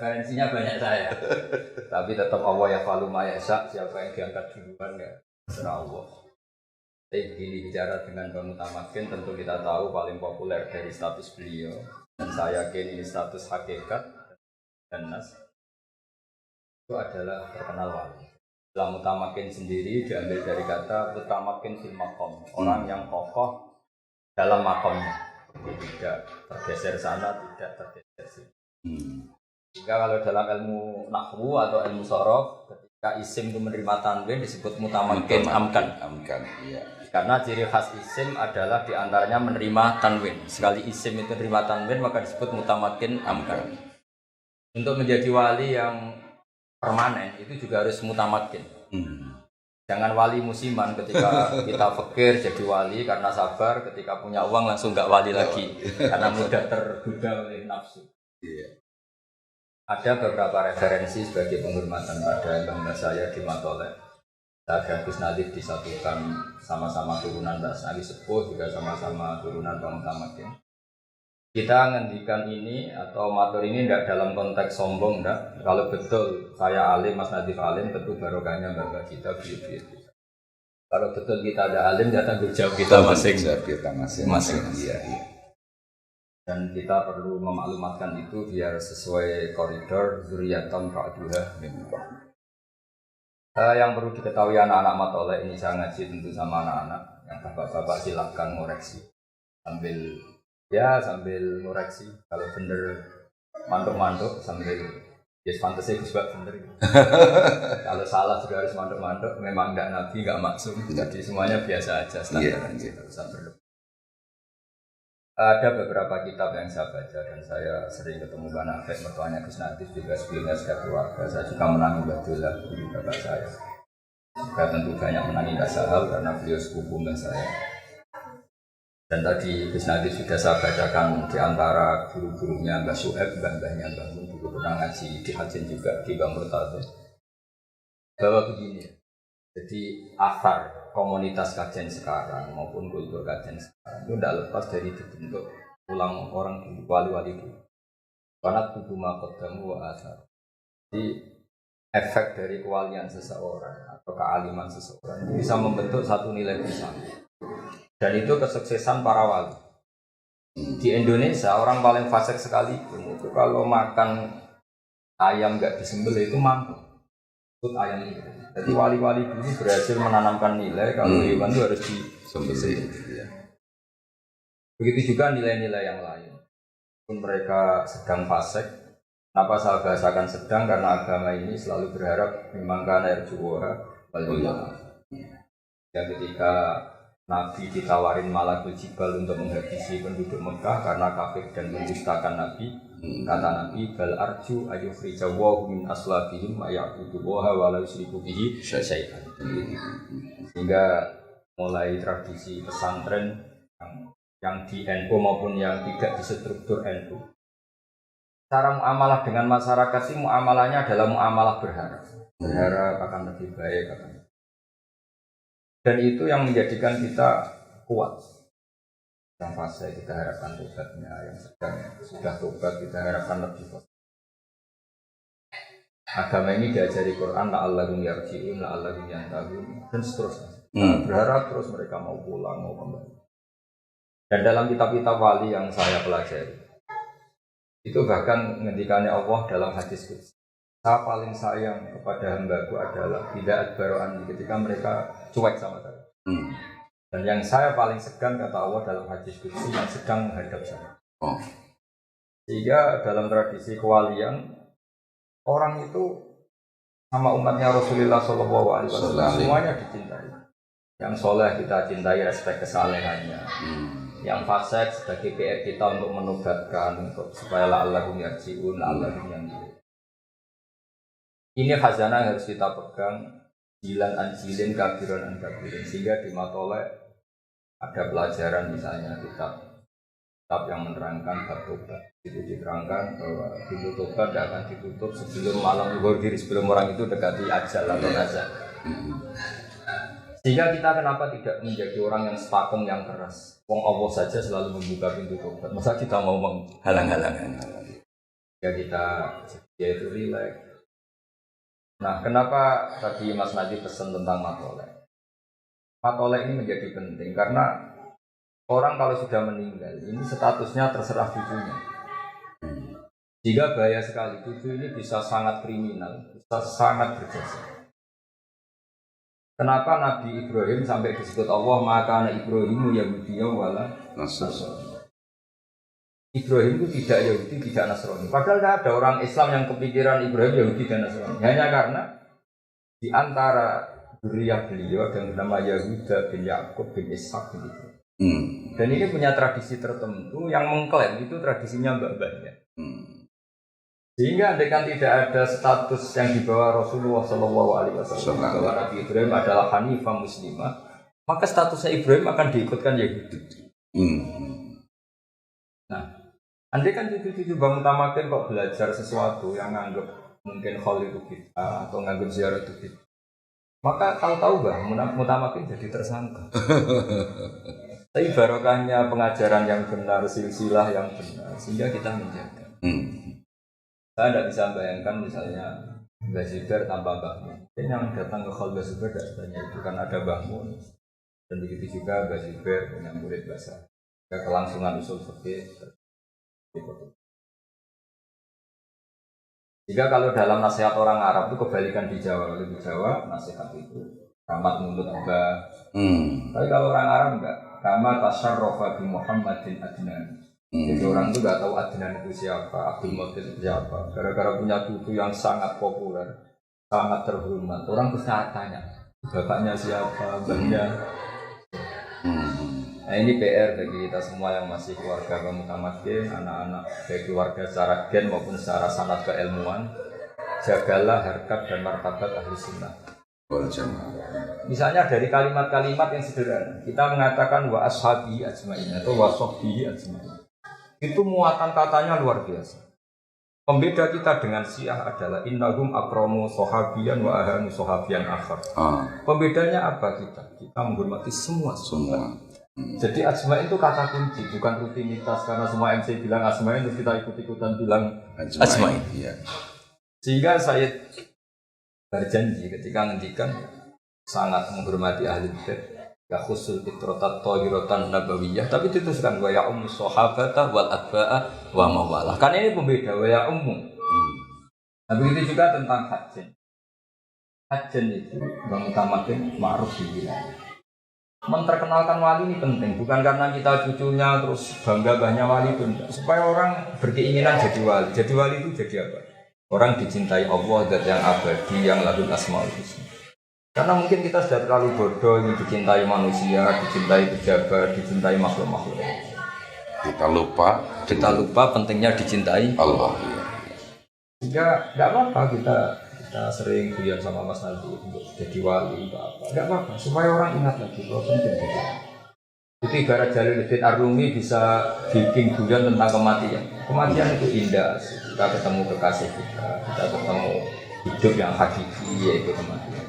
referensinya banyak saya. Tapi tetap Allah ya falu mayasa, siapa yang diangkat duluan ya terserah Allah. Tapi begini bicara dengan Bang Mutamakin, tentu kita tahu paling populer dari status beliau, dan saya yakin ini status hakikat dan nas itu adalah terkenal wali. Dalam Mutamakin sendiri diambil dari kata Mutamakin fil maqam, orang yang kokoh dalam makomnya, tidak tergeser sana, tidak tergeser sini. Jika kalau dalam ilmu nahwu atau ilmu sorof, ketika isim itu menerima tanwin disebut mutamakin amkan. Iya. Karena ciri khas isim adalah diantaranya menerima tanwin. Sekali isim itu menerima tanwin maka disebut mutamakin amkan. Untuk menjadi wali yang permanen itu juga harus mutamakin. Jangan wali musiman ketika kita fakir jadi wali karena sabar, ketika punya uang langsung nggak wali lagi karena mudah tergoda oleh nafsu. Ada beberapa referensi sebagai penghormatan pada bangga saya di Matolek. Saya dan Gus Nadif disatukan sama-sama turunan Mbak Sari Sepuh, juga sama-sama turunan Bang Mutamakin. Kita ngendikan ini atau matur ini tidak dalam konteks sombong, enggak. Kalau betul saya alim, Mas Nadif alim, tentu barokahnya bangga kita buyut-buyut. Kalau betul kita ada alim, ya tanggung jawab kita masing-masing. Iya. Dan kita perlu memaklumatkan itu biar sesuai koridor zuriyatam ba'duha min ba'd. Yang perlu diketahui anak-anak Matolek ini saya ngaji tentu sama anak-anak yang bapak-bapak silahkan ngoreksi sambil ngoreksi kalau bener manduk-manduk sambil fantasi juga bener. Kalau salah juga harus manduk-manduk, memang enggak nabi, enggak maksum, jadi semuanya biasa aja standar gitu. Ada beberapa kitab yang saya baca dan saya sering ketemu Bang Nafek, mertuanya Gus Nadif juga sebelumnya sudah keluarga. Saya juga menangi Badullah, guru bapak saya. Juga tentu banyak menangi Mbak Sahal karena beliau sepupu Mbak saya. Dan tadi Gus Nadif sudah saya bacakan di antara guru-gurunya Mbak Su'eb, mbah-mbahnya Mbah Mun, dulu pernah ngaji di Hajin juga di Bang Murtado. Bahwa begini, jadi asar komunitas kajian sekarang maupun kultur kajian sekarang itu tidak lepas dari dibentuk ulang orang dulu, wali-wali dulu. Karena tubuh makodamu wa asar. Jadi efek dari kewalian seseorang atau kealiman seseorang itu bisa membentuk satu nilai bersama. Dan itu kesuksesan para wali. Di Indonesia orang paling fasik sekali itu kalau makan ayam nggak disembelih itu mampu. Ayam itu. Jadi wali-wali dulu berhasil menanamkan nilai kalau hewan itu harus disembelih. Begitu juga nilai-nilai yang lain. Pun mereka sedang fasik. Kenapa saya bahasakan sedang? Karena agama ini selalu berharap memang air juwara dan ketika Nabi ditawarin Malakul Jibal untuk menghabisi penduduk Mekah karena kafir dan mendustakan Nabi, kata Nabi bal arju ayufrijawahu min aslabihim ma'ya'budullaha wa la yusyriku bihi syai'an. Sehingga mulai tradisi pesantren yang di NU maupun yang tidak di struktur NU, cara muamalah dengan masyarakat sih muamalahnya adalah muamalah berharap akan lebih baik dan itu yang menjadikan kita kuat. Yang fase kita harapkan tobatnya, yang sedang sudah tobat kita harapkan lebih kuat. Agama ini diajari Quran la'allahum yarji'un, la'allahum yantahun dan seterusnya. Berharap terus mereka mau pulang, mau kembali. Dan dalam kitab-kitab wali yang saya pelajari itu bahkan ngendikannya Allah dalam hadis qudsi, saya paling sayang kepada hambaku adalah tidak adbaro'an ketika mereka cuek sama saya. Dan yang saya paling segan kata Allah dalam hadis qudsi yang sedang menghadap saya. Sehingga dalam tradisi kewalian orang itu sama umatnya Rasulullah SAW semuanya dicintai. Yang soleh kita cintai, respek kesalehannya. Yang fasik sebagai PR kita untuk menugatkan untuk supaya la'allahum yarji'un, la'allahum yantahun. Ini khazanah yang harus kita pegang, jilan anjilin, kabiran an kabirin. Sehingga di Matolek ada pelajaran misalnya kitab yang menerangkan bab tobat. Itu diterangkan bahwa pintu tobat tidak akan ditutup sebelum malam zuhur diri, sebelum orang itu dekati ajal atau nazar. Sehingga kita kenapa tidak menjadi orang yang stakung yang keras? Wong Allah saja selalu membuka pintu tobat. Masa kita mau menghalang-halangan? Ya kita yaitu rileks. Nah, kenapa tadi Mas Najib pesan tentang matolek? Matolek ini menjadi penting karena orang kalau sudah meninggal ini statusnya terserah cucunya. Jika bahaya sekali, cucu ini bisa sangat kriminal, bisa sangat berjasa. Kenapa Nabi Ibrahim sampai disebut Allah maka anak Ibrahimu Yahudiyah wala Nasrani. Ibrahim itu tidak Yahudi, tidak Nasrani. Padahal tidak ada orang Islam yang kepikiran Ibrahim Yahudi dan Nasrani. Hanya karena di antara zuriyah beliau ada yang bernama Yahuda bin Yakub bin Ishak bin Ibrahim. Dan ini punya tradisi tertentu yang mengklaim itu tradisinya mbah-mbahnya. Sehingga andaikan tidak ada status yang dibawa Rasulullah SAW bahwa Nabi Ibrahim adalah Hanifah Muslimah, maka statusnya Ibrahim akan diikutkan Yahudi. Nah, andaikan cucu-cucu Bang Mutamakin kok belajar sesuatu yang nganggap mungkin khol itu kita atau nganggap ziarah itu kita, maka tahu-tahu Bang Mutamakin jadi tersangka. Tapi barokahnya pengajaran yang benar, silsilah yang benar, sehingga kita menjaga. Saya tidak bisa bayangkan misalnya Mbah Zubair tanpa Mbah Mun. Yang datang ke Khol Mbah Zubair tidak sebanyak itu kan ada Mbah Mun. Dan begitu juga Mbah Zubair dengan murid bahasa. Kelangsungan usul fikih. Jika kalau dalam nasihat orang Arab itu kebalikan di Jawa. Kalau di Jawa nasihat itu rahmat mulut Mbah. Tapi kalau orang Arab enggak. Kama tasyarrafa bi Muhammadin Adnan. Jadi orang itu nggak tahu Adnan itu siapa, Abdul Muttalib itu siapa. Gara-gara punya cucu yang sangat populer, sangat terhormat. Orang terus tanya, bapaknya siapa, mbahnya. Nah ini PR bagi kita semua yang masih keluarga Mutamakin, anak-anak baik keluarga secara gen maupun secara sanad keilmuan. Jagalah harkat dan martabat ahli sunnah. Misalnya dari kalimat-kalimat yang sederhana, kita mengatakan wa ashabi ajma'in atau wa sahbihi ajma'in. Itu muatan katanya luar biasa. Pembeda kita dengan Syiah adalah innahum akramu sahabiyan wa ahanu sahabiyan akhar. Pembedanya apa kita? Kita menghormati semua. Jadi ajma'in itu kata kunci, bukan rutinitas karena semua MC bilang ajma'in terus kita ikut-ikutan bilang ajma'in. Ya. Sehingga saya berjanji ketika ngendikan sangat menghormati ahli bait. Ya khusul fitrotat tohirotan nabawiyah, tapi dituliskan wa ya ummu sahabata wal atba'a wa mawalah. Kan ini pembeda wa ya ummu. Nah begitu juga tentang hajjen. Hajjen itu Bang Mutamakin ma'ruf di wilayah. Menterkenalkan wali ini penting, bukan karena kita cucunya terus bangga banyak wali itu enggak. Supaya orang berkeinginan jadi wali. Jadi wali itu jadi apa? Orang dicintai Allah zat yang abadi yang lahul asmaul husna. Karena mungkin kita sudah terlalu bodoh ingin dicintai manusia, dicintai pejabat, dicintai makhluk-makhluk. Kita lupa pentingnya dicintai Allah. Sehingga tidak apa-apa kita sering guyon sama Mas Najib untuk jadi wali, tidak apa-apa. Supaya orang ingat lagi bahwa penting jadi wali. Itu ibarat Jalaluddin Ar-Rumi bisa bikin guyon tentang kematian. Kematian itu indah. Kita ketemu kekasih kita ketemu hidup yang hakiki yaitu kematian.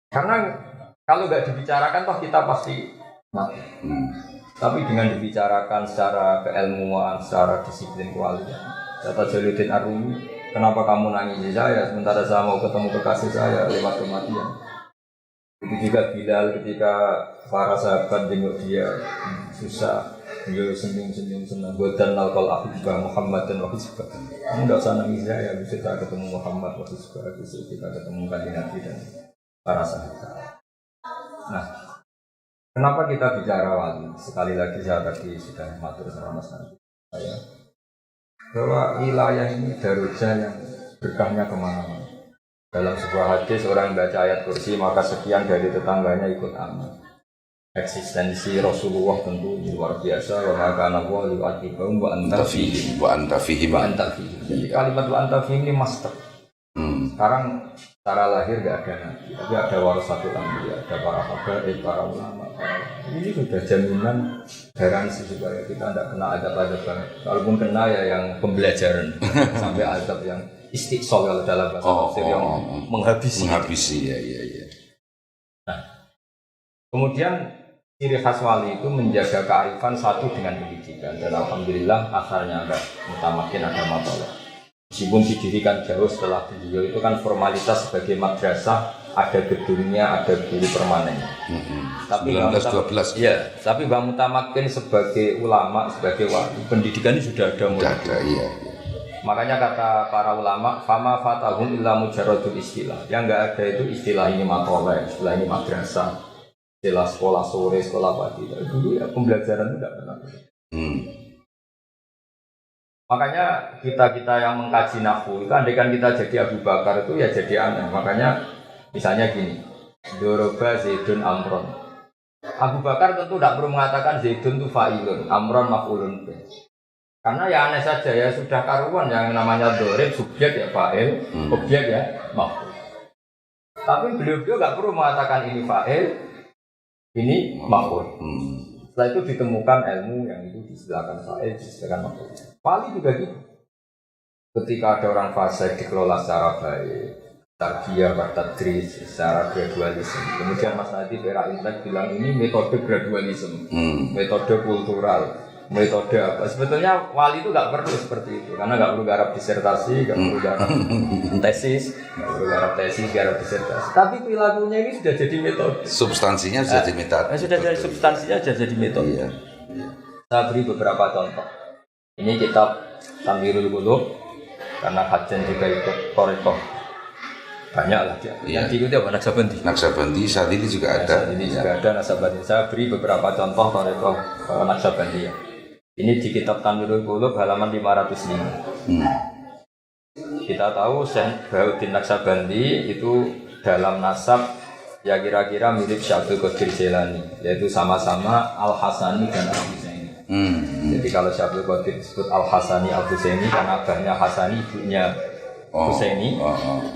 Karena kalau nggak dibicarakan toh kita pasti mati. Tapi dengan dibicarakan secara keilmuan, secara disiplin kewalian. Kata Jalaluddin Ar-Rumi, kenapa kamu nangis saya sementara saya mau ketemu kekasih saya lewat kematian? Itu juga Bilal ketika para sahabat jenguk dia susah, dia senyum-senyum senang. Godan nalkal ahibah Muhammad dan wahizbah. Kamu nggak usah nangis saya, bisa kita ketemu Muhammad wahizbah, bisa kita ketemu kanjeng Nabi dan para sahabat. Nah, kenapa kita bicara wali? Sekali lagi saya tadi sudah matur sama Mas Nabi saya bahwa wilayah ini darujah yang berkahnya kemana-mana. Dalam sebuah hadis orang baca ayat kursi maka sekian dari tetangganya ikut aman. Eksistensi Rasulullah tentu luar biasa. Wa maka nabuah liwatibahum wa antafihim. Jadi kalimat wa antafihim ini master. Sekarang secara lahir tidak ada nabi, tapi ada warasatul anbiya, ada para habaib, para ulama. Ini sudah jaminan garansi supaya kita tidak kena adab-adab banget. Kalaupun kena ya yang pembelajaran sampai adab yang istiqsal kalau dalam bahasa tafsir yang menghabisi. Ya. Nah, kemudian ciri khas wali itu menjaga kearifan satu dengan pendidikan dan alhamdulillah asalnya ada Mutamakin ada matolak. Meskipun didirikan jauh setelah beliau itu kan formalitas sebagai madrasah, ada gedungnya, ada guru permanen. Tapi 1912. Iya, tapi Mbah Mutamakin sebagai ulama, sebagai wali, pendidikannya sudah ada mulai. Sudah ada, iya. Makanya kata para ulama, fama fatahum illa mujarradul istilah. Yang enggak ada itu istilah ini makolah, istilah ini madrasah, istilah sekolah sore, sekolah pagi. Dulu ya pembelajaran itu tidak pernah. Makanya kita yang mengkaji nahwu itu andaikan kita jadi Abu Bakar itu ya jadi aneh. Makanya misalnya gini, Doroba Zaidun Amron. Abu Bakar tentu tidak perlu mengatakan Zaidun itu fa'ilun, Amron maf'ulun. Karena ya aneh saja ya, sudah karuan yang namanya dorib, subjek ya fa'il, objek ya maf'ul. Tapi beliau nggak perlu mengatakan ini fa'il, ini maf'ul. Setelah itu ditemukan ilmu yang itu disediakan fa'il, disediakan maf'ul. Wali juga gitu. Ketika ada orang fasik dikelola secara baik, tarbiyah, tadris, secara gradualisme. Kemudian Mas Nadif era Intelek bilang ini metode gradualisme, metode kultural, metode apa? Sebetulnya wali itu nggak perlu seperti itu, karena nggak perlu garap disertasi, nggak perlu garap tesis, nggak perlu garap disertasi. Tapi perilakunya ini sudah jadi metode. Substansinya sudah jadi metode. Sudah jadi substansinya sudah jadi metode. Iya. Saya beri beberapa contoh. Ini kitab Tanwirul Qulub, karena kajian juga ikut Qorikoh. Banyak lah dia. Iya. Yang diikuti apa? Naksabandi. Naksabandi saat ini juga ada. Saat ini juga ada Naksabandi. Saya beri beberapa contoh Qorikoh Naksabandi ya. Ini di kitab Tanwirul Qulub halaman 505. Kita tahu Syekh Bahauddin Naksabandi itu dalam nasab ya kira-kira mirip Syekh Abdul Qadir Jailani, yaitu sama-sama Al-Hasani dan Al-Husaini. Jadi kalau Syekh Abdul Qadir disebut Al-Hasani Al-Husaini karena abahnya Hasani, ibunya Husaini.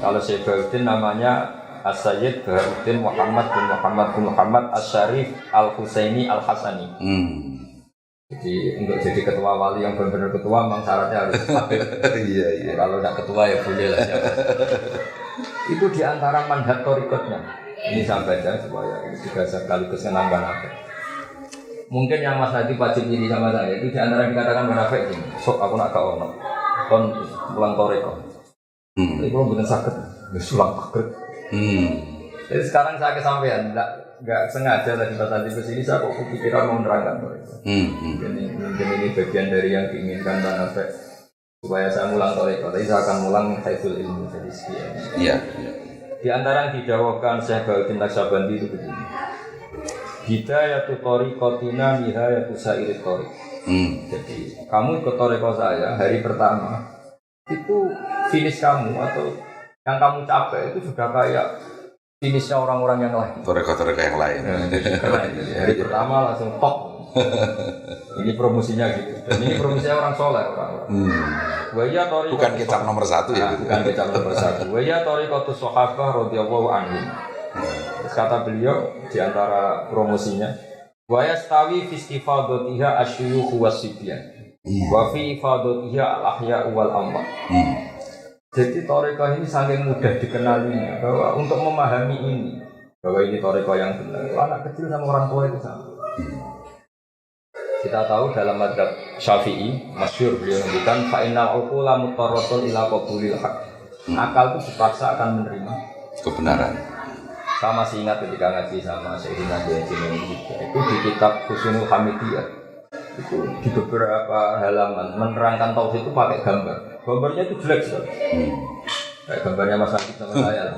Kalau Syekh Bahauddin namanya As-Sayyid Bahauddin Muhammad bin Muhammad As-Syarif Al-Husaini Al-Hasani. Jadi untuk jadi ketua wali yang benar-benar ketua memang syaratnya harus stabil. Iya. Kalau tidak ketua ya boleh lah siapa. Itu diantara manhaj torikotnya. Ini saya baca supaya juga sekaligus menambah apa. Mungkin yang Mas Hadi wajib ini sama saya itu diantara dikatakan munafik ini. Sok aku nak kau ono, kon pulang toriko. Tapi kalau bukan sakit, sulang sakit. Jadi sekarang saya kesampaian, nggak sengaja tadi pas tadi kesini saya kok kepikiran mau menerangkan toriko. Mungkin ini bagian dari yang diinginkan munafik supaya saya mulang toriko. Tapi saya akan mulang haiful ilmu jadi sekian. Iya. Di antara yang didawahkan Syekh Bahauddin Naksabandi itu begini. Hidayatu tariqatina nihayatu sairit tariq. Jadi kamu ikut tariqah saya hari pertama itu finish kamu atau yang kamu capai itu sudah kayak finishnya orang-orang yang lain. Tariqah yang lain. Jadi hari pertama langsung top. Ini promosinya gitu. Dan ini promosinya orang soleh orang-orang. Bukan kitab nomor 1 ya. Bukan kitab nomor 1. Wa ya tariqatus sahabah radhiyallahu anhum. Kata beliau di antara promosinya, wa yastawi fi istifadatiha asyuyukh wasibyan wa fi ifadatiha al-ahya wal amwat. Jadi thariqah ini saking mudah dikenalinya bahwa untuk memahami ini bahwa ini thariqah yang benar, anak kecil sama orang tua itu sama. Kita tahu dalam mazhab Syafi'i masyhur beliau menunjukkan fa innal uqula mutarratun ila qabulil haq. Akal itu dipaksa akan menerima kebenaran. Saya masih ingat ketika ngaji sama Sayyidina Jainal itu di kitab Husnul Hamidiyah itu di beberapa halaman menerangkan tauhid itu pakai gambar. Gambarnya itu jelek sekali. Kayak gambarnya Mas Akif sama saya.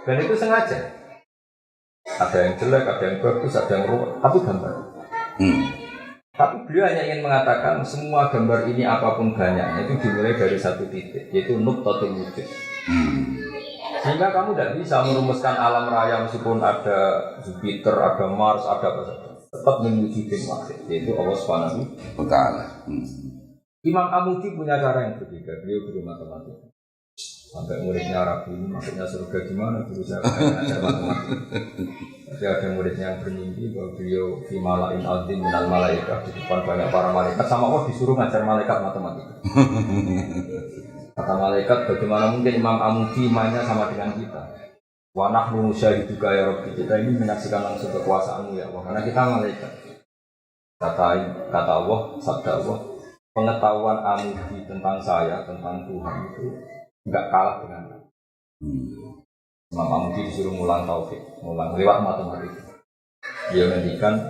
Dan itu sengaja. Ada yang jelek, ada yang bagus, ada yang ruwet, tapi gambar. Tapi beliau hanya ingin mengatakan semua gambar ini apapun banyaknya itu dimulai dari satu titik, yaitu nuqtatul wujud. Sehingga kamu tidak bisa merumuskan alam raya meskipun ada Jupiter, ada Mars, ada apa saja. Tetap menwujudin maksud, yaitu Allah Subhanahu wa Ta'ala. Imam Amudi punya cara yang berbeda. Beliau guru matematika. Sampai muridnya ragu, maksudnya surga gimana? Guru saya ngajar matematika. Tapi ada muridnya yang bermimpi bahwa beliau di malain azim minal malaikat di depan banyak para malaikat. Sama Allah disuruh ngajar malaikat matematika. Kata malaikat, bagaimana mungkin Imam Amudi mainnya sama dengan kita? Wa nahnu musyahiduka ya Rabbi, kita ini menyaksikan langsung kekuasaanmu ya Allah, karena kita malaikat. Kata Allah, sabda Allah, pengetahuan Amudi tentang saya, tentang Tuhan itu nggak kalah dengan Imam Amudi disuruh ngulang taufik, ngulang lewat matematika. Dia ngendikan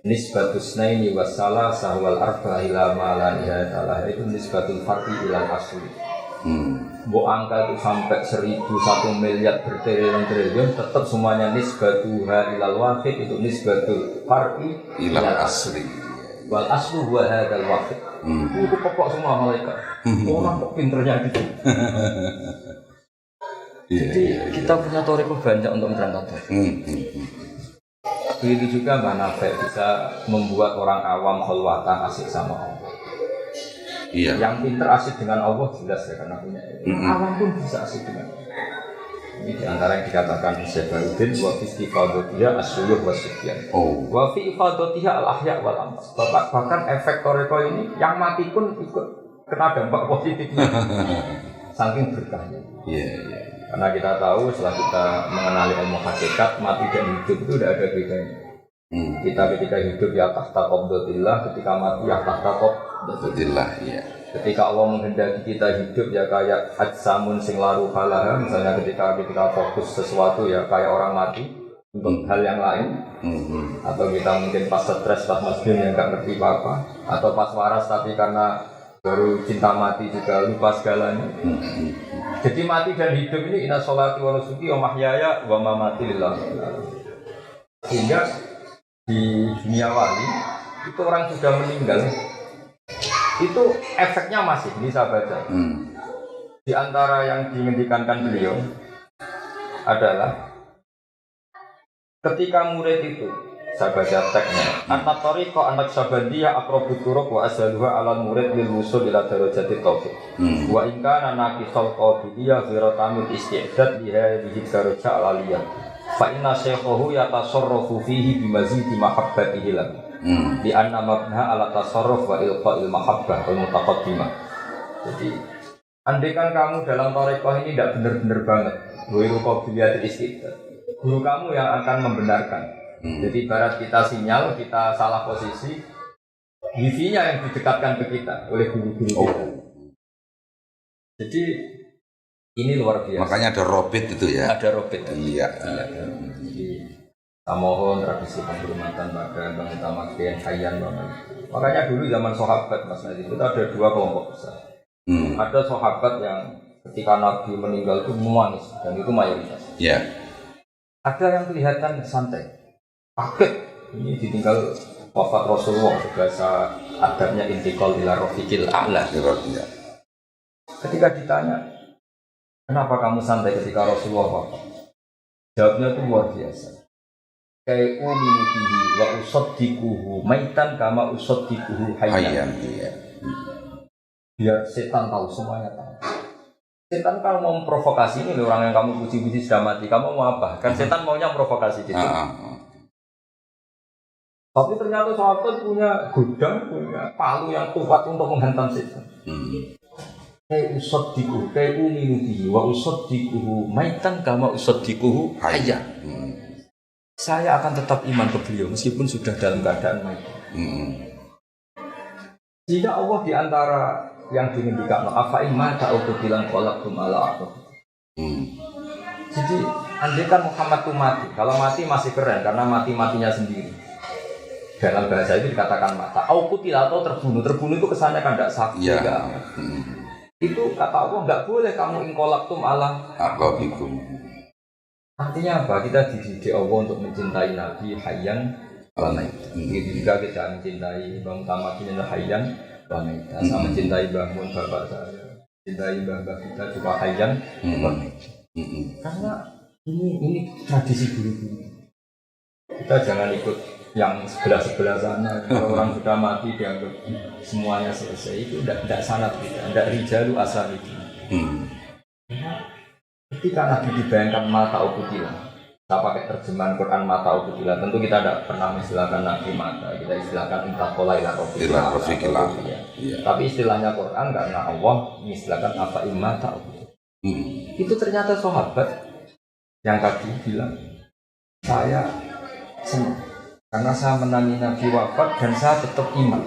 nisbatus naini wassalah sahwal arba ila ma la nihayata itu nisbatul fardi ila asli. Bo angka itu sampai 1.000, 1 miliar bertriliun tetap semuanya nisbatuha ilal wahid itu nisbatul fardi ilal asli. Wal aslu huwa hadzal wahid. Itu pokok semua malaikat. Orang kok pinternya gitu. Jadi kita punya toriko banyak untuk menerangkan. Begitu juga Mbah Nafek bisa membuat orang awam khalwatan asik sama Allah. Iya. Yang pinter asik dengan Allah jelas ya karena punya awam pun bisa asik dengan Allah. Ini diantara yang dikatakan Syekh Baruddin wa fi istifadatiha as-suyuh wa sufyan. Wa fi ifadatiha al-ahya wal amwat. Bahkan efek toriko ini yang mati pun ikut kena dampak positifnya. Saking berkahnya. Iya. Karena kita tahu setelah kita mengenali ilmu hakikat, mati dan hidup itu tidak ada bedanya. Kita ketika hidup ya tahta qabdatillah, ketika mati ya tahta qabdatillah. Ya. Ketika Allah menghendaki kita hidup ya kayak ajsamun sing laru falaha, misalnya ketika fokus sesuatu ya kayak orang mati untuk hal yang lain, atau kita mungkin pas stres, pas masjid yang nggak ngerti apa-apa, atau pas waras tapi karena baru cinta mati juga lupa segalanya. Jadi mati dan hidup ini inna sholati wa nusuki wa mahyaya wa mamati lillah. Sehingga di dunia wali itu orang sudah meninggal, itu efeknya masih bisa baca. Di antara yang diinginkan beliau adalah ketika murid itu, saya baca teksnya, anak toriko anak sabandiyah akrobut turuk wa asyaluha alal murid lil wusul ila darajati taufiq wa ingkana nakisol qadiyah ziratamil isti'dad liha bihid daraja alaliyah fa inna syekhohu yatasarrafu fihi bimazidi mahabbatihi lam di anna mabna ala tasarruf wa ilqa'il mahabbah wal mutaqaddimah. Jadi andaikan kamu dalam toriko ini tidak benar-benar banget wiru qadiyah isti'dad, guru kamu yang akan membenarkan. Jadi ibarat kita sinyal, kita salah posisi, wifi-nya yang didekatkan ke kita oleh guru-guru kita. Jadi ini luar biasa. Makanya ada robit itu ya. Ada robit. Iya. Jadi kita mohon tradisi penghormatan pada Bang Utamaken, Hayyan banget. Makanya dulu zaman sahabat Mas Nadiem itu ada 2 kelompok besar. Ada sahabat yang ketika Nabi meninggal itu menangis dan itu mayoritas. Iya. Ada yang kelihatan santai. Kaget, ini ditinggal wafat Rasulullah, bahasa adabnya intikal ila rafiqil a'la. Ketika ditanya, kenapa kamu santai ketika Rasulullah wafat? Jawabnya itu luar biasa. Kayak uminu bihi wa usaddiquhu maitan kama usaddiquhu hayyan. Biar setan tahu, semuanya tahu. Setan kalau mau memprovokasi ini orang yang kamu puji-puji sudah mati, kamu mau apa? Kan setan maunya memprovokasi gitu. Tapi ternyata sahabat punya gudang, punya palu yang kuat untuk menghantam setan. Kayak usaddiquhu, kayak uminu bihi wa usaddiquhu maitan kama usaddiquhu hayyan. Saya akan tetap iman ke beliau meskipun sudah dalam keadaan mati. Jika Allah diantara yang diinginkan apa iman tak utuh bilang kolaktum ala aku. Jadi andaikan Muhammad itu mati, kalau mati masih keren karena matinya sendiri. Dalam bahasa itu dikatakan mata. Aukutil atau terbunuh itu kesannya kan tidak sakit. Ya. Itu kata Allah nggak boleh kamu ingkolaktum ala aqabikum. Artinya apa? Kita dididik Allah untuk mencintai Nabi Hayyan wa Maitan. Begitu juga kita mencintai Bang Utamaken Hayyan wa Maitan. Sama mencintai bangun bapak saya, mencintai bapak kita juga Hayyan wa Maitan. Karena ini tradisi guru-guru. Kita jangan ikut yang sebelah sana. Kalau orang sudah mati dianggap semuanya selesai, itu tidak sanad kita, tidak rijalu asal itu. Ketika Nabi dibayangkan mata ukutilah, kita pakai terjemahan Quran mata ukutilah, tentu kita tidak pernah istilahkan Nabi mata, kita istilahkan intakola ila rofiqillah. Tapi istilahnya Quran karena Allah mengistilahkan apa mata ukutilah. Itu ternyata sahabat yang tadi bilang, saya senang karena saya menangi Nabi wafat dan saya tetap iman.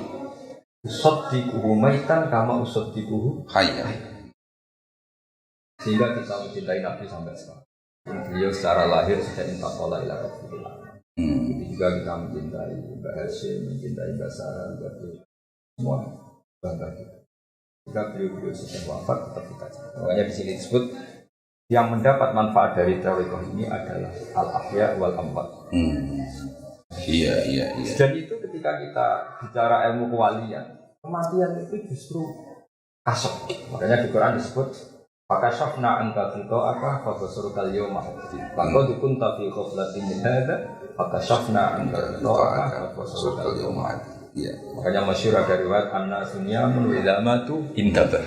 usaddiquhu maitan kama usaddiquhu Hayya. sehingga kita mencintai Nabi sampai sekarang. Beliau secara lahir sudah intaqala ila Rabbih. Juga kita mencintai Mbak Hashim, mencintai Mbak Sarah, Mbak Dul, semua bangga kita. Jika beliau sudah wafat tetap kita cinta. Makanya di sini disebut yang mendapat manfaat dari thariqah ini adalah al-ahya wal amwat. Iya. Dan itu ketika kita bicara ilmu kewalian, kematian itu justru kasaf. Makanya di Quran disebut fakashafna anka ghita'aka fabasurukal yawma hadid. Laqad kunta fi ghaflatin min hadza fakashafna anka ghita'aka fabasurukal yawma hadid. Iya. Makanya masyhur ada riwayat annasu niyamun wa idza matu intabar.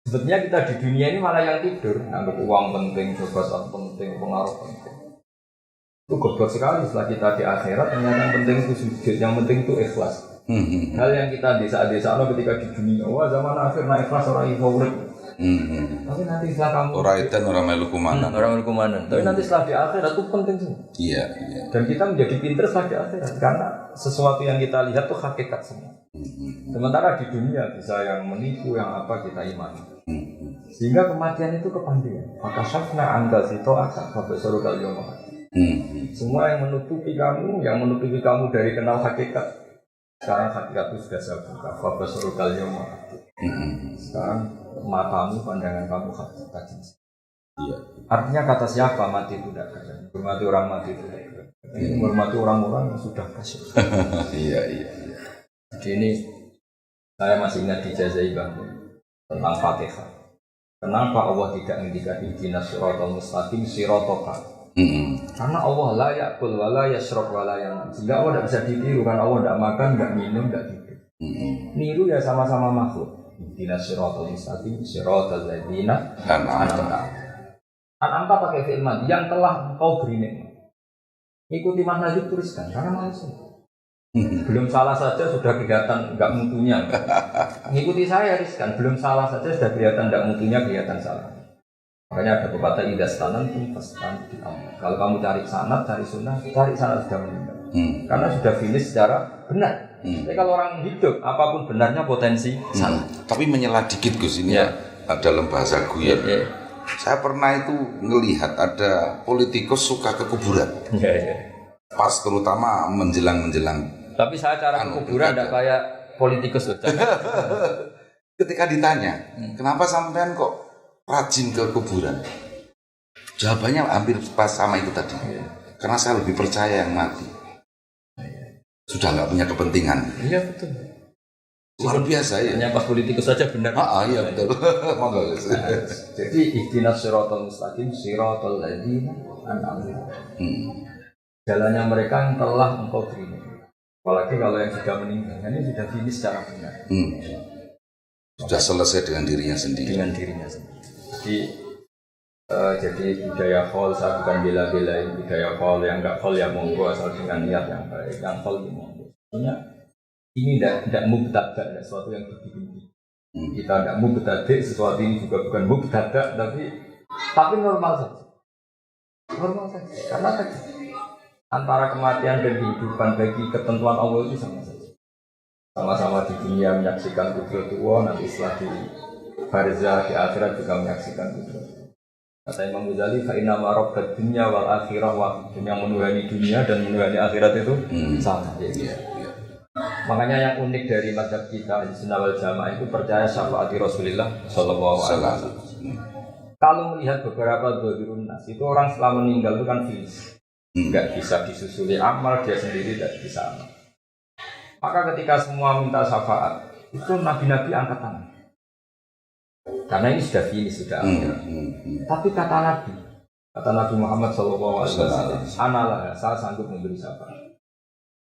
Sebetulnya kita di dunia ini malah yang tidur, anggap uang penting, jabatan penting, pengaruh penting. Itu goblok sekali setelah kita di akhirat ternyata yang penting itu sujud, yang penting itu ikhlas. Hal yang kita desa-desa ketika di dunia, wah zaman akhir naik ikhlas orang favorit. Tapi nanti setelah kamu Orang edan orang melu kumanan. orang melu kumanan. Tapi nanti setelah di akhirat itu penting semua. Iya. Dan kita menjadi pintar setelah di akhirat karena sesuatu yang kita lihat itu hakikat semua. Sementara di dunia bisa yang menipu, yang apa kita imani. Sehingga kematian itu kepandian. Maka syafna anda sito akak babesaru kaliyomah. Semua yang menutupi kamu dari kenal hakikat. Sekarang hakikat itu sudah saya buka. Babesaru kaliyomah. Sekarang matamu, pandangan kamu hakikat. Iya. Artinya kata siapa mati itu tidak keren. Hormati orang mati itu tidak keren. Hormati orang-orang yang sudah kasih. Iya. Jadi ini saya masih ingat dijazai bangun tentang Fatihah. Kenapa Allah tidak mendikan ihdinas siratal mustaqim siratoka? Karena Allah la ya'kul wa la yashrab wa la yanam. Sehingga Allah tidak bisa ditiru karena Allah tidak makan, tidak minum, tidak tidur. Niru ya sama-sama makhluk. Ihdinas siratal mustaqim siratal ladzina an'amta pakai fi'il madhi yang telah engkau beri nikmat. Ikuti Mas Najib tuliskan karena manusia. Belum salah saja sudah kelihatan enggak mutunya. Ngikuti saya riskan, belum salah saja sudah kelihatan enggak mutunya, kelihatan salah. Makanya ada pepatah idastanan pun fastan diamal. Kalau kamu cari sanad, cari sunnah, cari sanad sudah meninggal. Karena sudah finish secara benar. Tapi kalau orang hidup, apapun benarnya potensi salah. Tapi menyela dikit Gus ini ya. Dalam bahasa guyon. Saya pernah itu ngelihat ada politikus suka ke kuburan. Pas terutama menjelang. Tapi saya cara ke kuburan tidak kayak politikus loh. Ketika ditanya, kenapa sampean kok rajin ke kuburan? Jawabannya hampir pas sama itu tadi. Karena saya lebih percaya yang mati. Sudah nggak punya kepentingan. Iya betul. Luar biasa ya. Hanya pas politikus saja benar. Iya betul. Monggo. Jadi ihdinas siratal mustaqim siratal ladzina an'amta. Jalannya mereka yang telah engkau beri. Apalagi kalau yang sudah meninggal, ini sudah finish secara benar. Sudah selesai dengan dirinya sendiri. Jadi budaya khol, saya bukan bela-belain budaya khol, yang enggak khol ya monggo asal dengan niat yang baik, yang khol ya monggo. Sebenarnya ini tidak mubtada, tidak sesuatu yang begini. Kita tidak mubtada, sesuatu ini juga bukan mubtada, tapi normal saja. Karena tadi antara kematian dan kehidupan bagi ketentuan Allah itu sama saja. Sama-sama di dunia menyaksikan kudrat Allah, nanti setelah di barzah di akhirat juga menyaksikan kudrat. Kata Imam Ghazali, fa inna ma rabbad dunya wal akhirah wahid. Yang menuhani dunia dan menuhani akhirat itu sama. Makanya yang unik dari mazhab kita di Sunnah wal Jamaah itu percaya syafaat Rasulullah sallallahu alaihi wasallam. Kalau melihat beberapa dzahirun nas, itu orang setelah meninggal itu kan finish. Enggak bisa disusuli amal, dia sendiri tidak bisa amal. Maka ketika semua minta syafaat, itu nabi-nabi angkat tangan. Karena ini sudah finish, sudah akhir. Tapi kata Nabi Muhammad SAW, analah, saya sanggup memberi syafaat.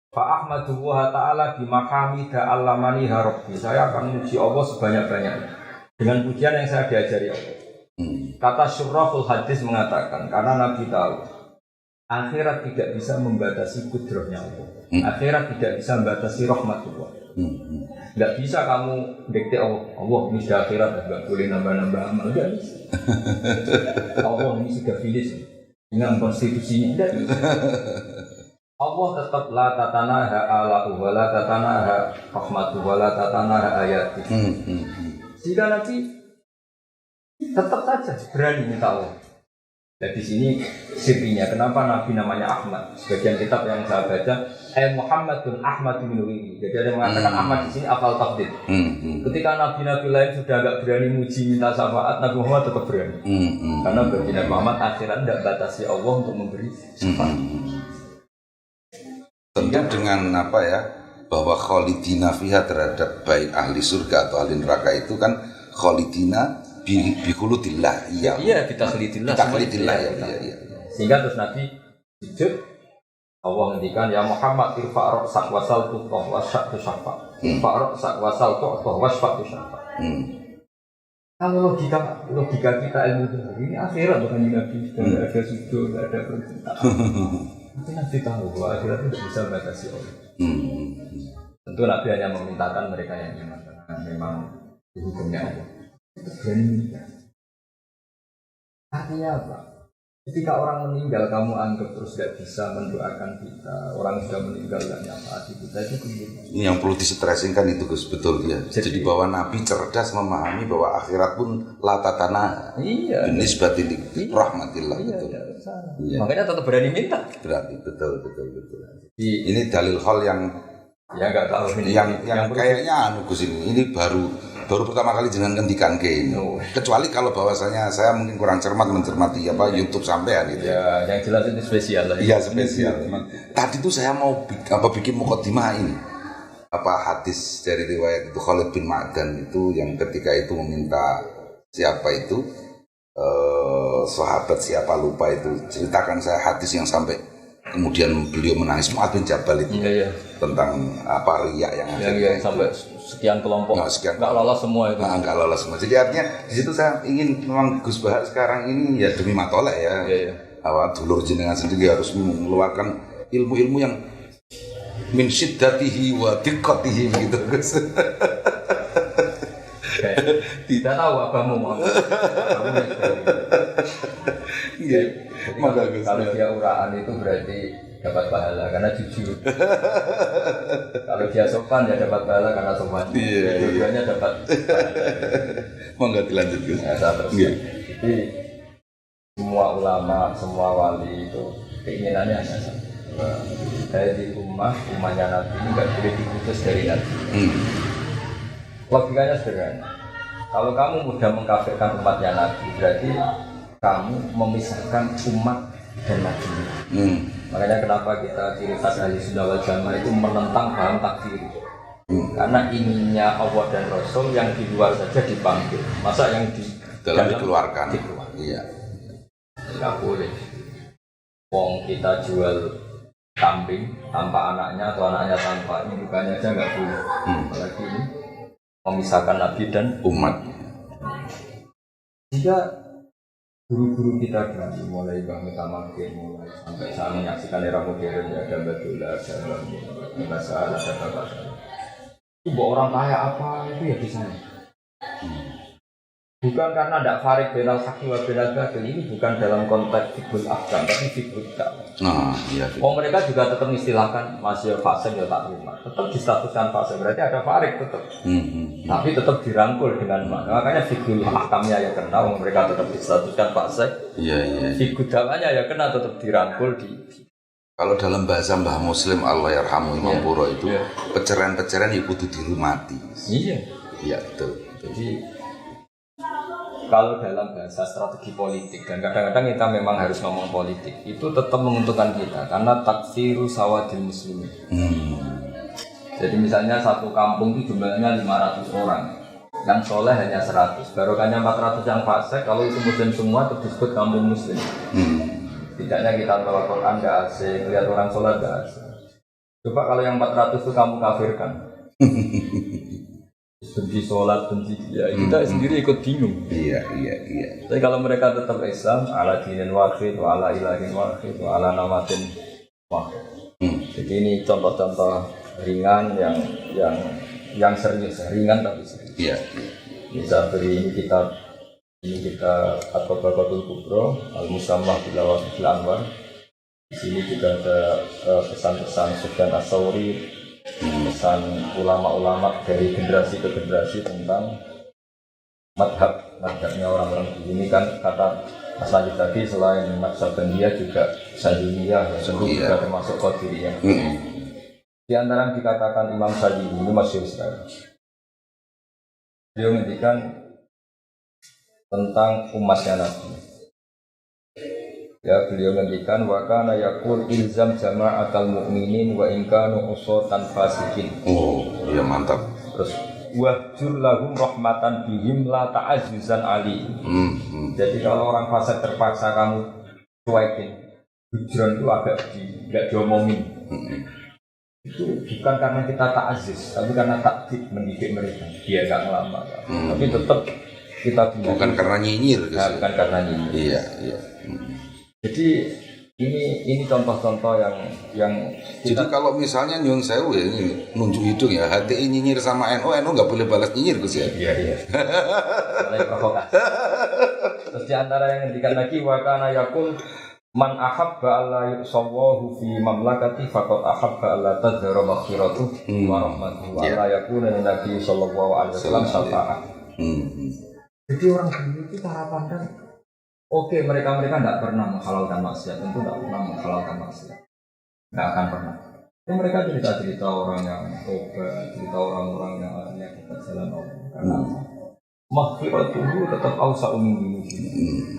Fa ahmadullah ta'ala bimahamida allamani harabbi. Saya akan memuji Allah sebanyak-banyaknya dengan pujian yang saya diajari Allah. Kata Syurrahul Hadis mengatakan, karena Nabi tahu akhirat tidak bisa membatasi kudrahnya Allah. Akhirat tidak bisa membatasi rahmatullah. Tidak bisa kamu dikte Allah ini sudah akhirat, tidak boleh nambah-nambah amal. Tidak bisa. Allah ini sudah finish dengan konstitusinya. Tidak bisa. Allah tetap la tatanaha ala wala tatanaha rahmatu wala tatanaha ayati. Jika Nabi tetap saja berani minta Allah. Dan di sini sirinya kenapa Nabi namanya Ahmad. Sebagian kitab yang saya baca, Muhammadun Ahmad bin Nuwi. Jadi ada yang mengatakan Ahmad di sini afal tafdid. Ketika nabi-nabi lain sudah agak berani muji minta syafaat, Nabi Muhammad tetap berani. Karena bagi Nabi Muhammad akhirat tidak batasi Allah untuk memberi syafaat. Tentu dengan apa ya, bahwa khalidina fiha terhadap baik ahli surga atau ahli neraka itu kan khalidina bihulutillah. Iya, kita khalidillah. Iya. Sehingga terus Nabi sujud, Allah ngendikan ya Muhammad irfa' ra'sak wasal tuqah wasya'tu syafa'. Irfa' ra'sak wasal tuqah wasya'tu syafa'. Kalau logika kita ilmu ini akhirat bukan Nabi, tidak ada sujud, tidak ada perintah. Nanti Nabi tahu bahwa akhirat itu bisa batasi Allah. Tentu Nabi hanya memintakan mereka yang iman karena memang hukumnya Allah. Itu berani. Artinya apa? Ketika orang meninggal kamu anggap terus tidak bisa mendoakan kita. Orang sudah meninggal dan nyafaati kita itu keliru. Ini yang perlu distressingkan itu Gus, betul ya. Jadi bahwa Nabi cerdas memahami bahwa akhirat pun la tatana. Iya. Binisbatil rahmatillah betul. Iya. Makanya tetap berani minta. Berarti betul. Ini dalil hal yang ya nggak tahu ini. Yang kayaknya Gus ini baru pertama kali jangan gantikan ke ini. Kecuali kalau bahwasanya saya mungkin kurang cermat mencermati YouTube sampean itu. Ya, yang jelas itu spesial lah. Iya, spesial. Tadi tuh saya mau bikin mukadimah ini. Hadis dari riwayat itu Khalid bin Ma'dan itu yang ketika itu meminta siapa itu sahabat siapa lupa itu, ceritakan saya hadis yang sampai kemudian beliau menangis. Mu'adz bin Jabal itu tentang riya yang sampai sekian kelompok nggak lolos semua itu. Nggak lolos semua. Jadi artinya di situ saya ingin memang Gus Bahar sekarang ini ya demi matolek ya. Dulur jenengan sendiri harus mengeluarkan ilmu-ilmu yang min syiddatihi wa diqqatihi gitu Gus. Tidak tahu abamu mau. Kalau dia uraan itu berarti dapat pahala karena jujur. Kalau dia sopan ya dapat pahala karena sopan. Dua-duanya dapat pahala. Mau nggak dilanjut Gus? Jadi semua ulama, semua wali itu keinginannya hanya satu. Dari umatnya Nabi ini nggak boleh diputus dari Nabi. Logikanya sederhana. Kalau kamu mudah mengkafirkan umatnya Nabi, berarti kamu memisahkan umat dan Nabi. Makanya kenapa kita ciri khas ahli sunnah wal jamaah itu menentang paham takfir. Karena inginnya Allah dan Rasul yang di luar saja dipanggil, masa yang di dalam dikeluarkan? Iya. Tidak boleh. Wong kita jual kambing tanpa anaknya atau anaknya tanpa indukanya aja nggak boleh. Apalagi ini memisahkan Nabi dan umat. Jika guru-guru kita dulu mulai Bang Mutamakir mulai sampai saya menyaksikan era modern ya, ada Badullah, ada Basal, ada Bapak. Itu orang kaya apa itu ya bisa. Bukan karena tidak farik benal haki wa benal batil, ini bukan dalam konteks fikul akam tapi fikul dakwah. Mereka juga tetap istilahkan masih fasik ya tak terima, tetap distatuskan fasik berarti ada farik tetap. Tapi tetap dirangkul dengan makanya fikul akamnya ya kena, mereka tetap distatuskan fasik. Fikul dakwahnya ya kena tetap dirangkul di. Kalau dalam bahasa Mbah Muslim Allah yarhamu Imam Puro itu peceran-peceran ya kudu dirumati. Iya betul. Jadi kalau dalam bahasa strategi politik dan kadang-kadang kita memang harus ngomong politik itu tetap menguntungkan kita karena takfiru sawadil muslimin. Jadi misalnya satu kampung itu jumlahnya 500 orang, yang soleh hanya 100, barokahnya 400 yang fasik. Kalau itu muslim semua itu disebut kampung muslim. Tidaknya kita bawa Quran nggak asing, lihat orang soleh nggak asing. Coba kalau yang 400 itu kamu kafirkan. Benci sholat, benci dia, kita sendiri ikut bingung. Iya. Tapi kalau mereka tetap Islam, ala dinin wahid, wa ala ilahin wahid, wa ala namatin wahid. Jadi ini contoh-contoh ringan yang serius, ringan tapi serius. Iya. Bisa beri ini kita At-Tabaqatul Kubra, Al-Musammah Bil Anwar. Di sini juga ada pesan-pesan Sufyan Ats-Tsauri, pesan ulama-ulama dari generasi ke generasi tentang madhabnya orang-orang di sini kan kata Mas Najib tadi selain Naqsabandiyah juga Syadziliyah, juga termasuk Qadiriyah. Di antara yang dikatakan Imam Syadzili ini masyhur sekali. Beliau menghentikan tentang umatnya Nabi. Ya, beliau menghentikan wa kana yaqul ilzam jama'atal mu'minin wa in kanu usatan fasikin. Oh, iya mantap. Terus wahjur lahum rahmatan bihim la ta'azzuzan ali. Jadi kalau orang fasik terpaksa kamu cuekin, hujron itu agak enggak diomongin. Itu bukan karena kita ta'aziz, tapi karena takdir mendidik mereka. Dia enggak ngelamar. Tapi tetap kita bukan karena nyinyir. Bukan karena nyinyir. Iya, iya. Jadi ini contoh-contoh yang jadi kalau misalnya nyun sewu ya ini nunjuk hidung ya HTI nyinyir sama NU nggak boleh balas nyinyir Gus ya. Iya. Mulai provokasi. Terus di antara yang ngendikan lagi wa kana yakun man ahabba alla yusawahu fi mamlakati faqad ahabba alla tazhara maghfiratuh wa rahmatuhu wa la yakuna nabi sallallahu alaihi wasallam syafa'a. Jadi orang dulu itu cara pandang oke, mereka tidak pernah menghalalkan maksiat, tentu tidak pernah menghalalkan maksiat, nggak akan pernah. Tapi mereka cerita orang yang tobat, cerita orang-orang yang akhirnya kita jalan Allah. Karena maghfirah dulu tetap ausa dulu.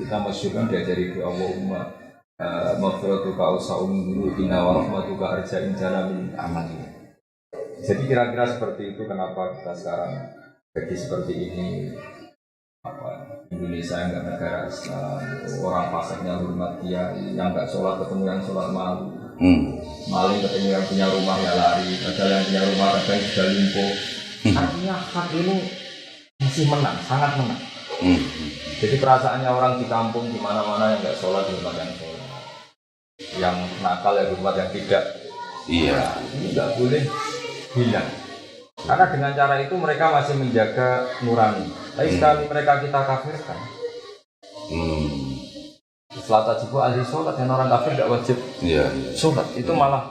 Kita masyurkan diajari doa Allahumma maghfirah tuka ausa dulu, inna wa rahmatuka arja'in jalamin amali. Jadi kira-kira seperti itu kenapa kita sekarang jadi seperti ini. Indonesia yang enggak negara Islam, orang pasiknya hormat dia, yang enggak sholat ketemu yang sholat malu, maling ketemu yang punya rumah ya lari, padahal yang punya rumah kadang sudah lumpuh. Artinya hak ini masih menang, sangat menang. Jadi perasaannya orang di kampung di mana-mana yang enggak sholat hormat yang sholat, yang nakal ya hormat yang tidak. Iya, ini enggak boleh hilang. Karena dengan cara itu mereka masih menjaga nurani. Tapi sekali mereka kita kafirkan, setelah tajibu ahli sholat dan orang kafir tidak wajib sholat, itu malah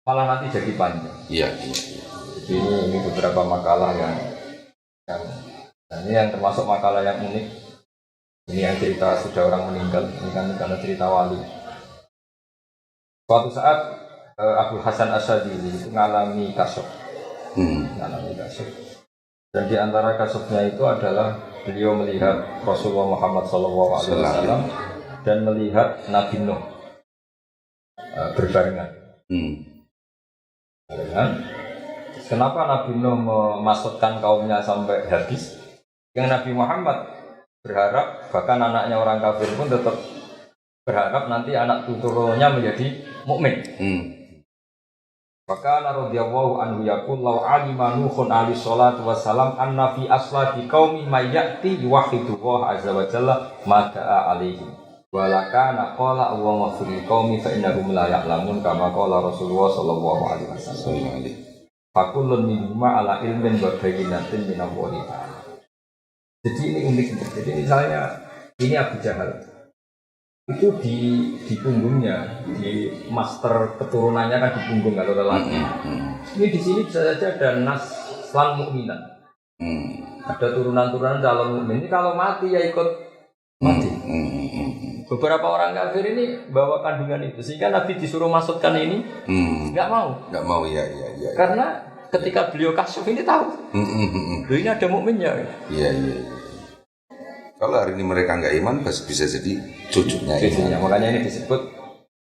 nanti jadi panjang. Jadi ini beberapa makalah yang dan ini yang termasuk makalah yang unik. Ini yang cerita sudah orang meninggal, ini kan karena cerita wali. Suatu saat Abu Hasan Asyadzili itu mengalami kasuf. Dan di antara kasusnya itu adalah beliau melihat Rasulullah Muhammad SAW dan melihat Nabi Nuh berbarengan. Kenapa Nabi Nuh memasukkan kaumnya sampai habis? Yang Nabi Muhammad berharap, bahkan anaknya orang kafir pun tetap berharap nanti anak turunnya menjadi mukmin. Maka radhiyallahu anhu yaqul law alima nuhun ali salatu wassalam anna fi aslati qaumi may ya'ti yuwahhidu wa azza wa jalla ma da'a alaihi walakana qala wa maghfir qaumi fa innahum la ya'lamun kama qala Rasulullah sallallahu alaihi wasallam fakullun minhuma ala ilmin wa bayyinatin min Allah ta'ala. Jadi ini unik. Jadi misalnya ini Abu Jahal itu di punggungnya, di master keturunannya kan di punggung kalau lelaki. Ini di sini bisa saja ada nas lan mukminan. Ada turunan-turunan calon mukmin. Ini kalau mati ya ikut mati. Beberapa orang kafir ini bawa kandungan itu, sehingga Nabi disuruh masukkan ini, nggak mau. Ya. Karena ketika beliau kasuf ini tahu, ini ada mukminnya. Iya. Kalau hari ini mereka nggak iman, bisa jadi cucunya. Makanya ini disebut,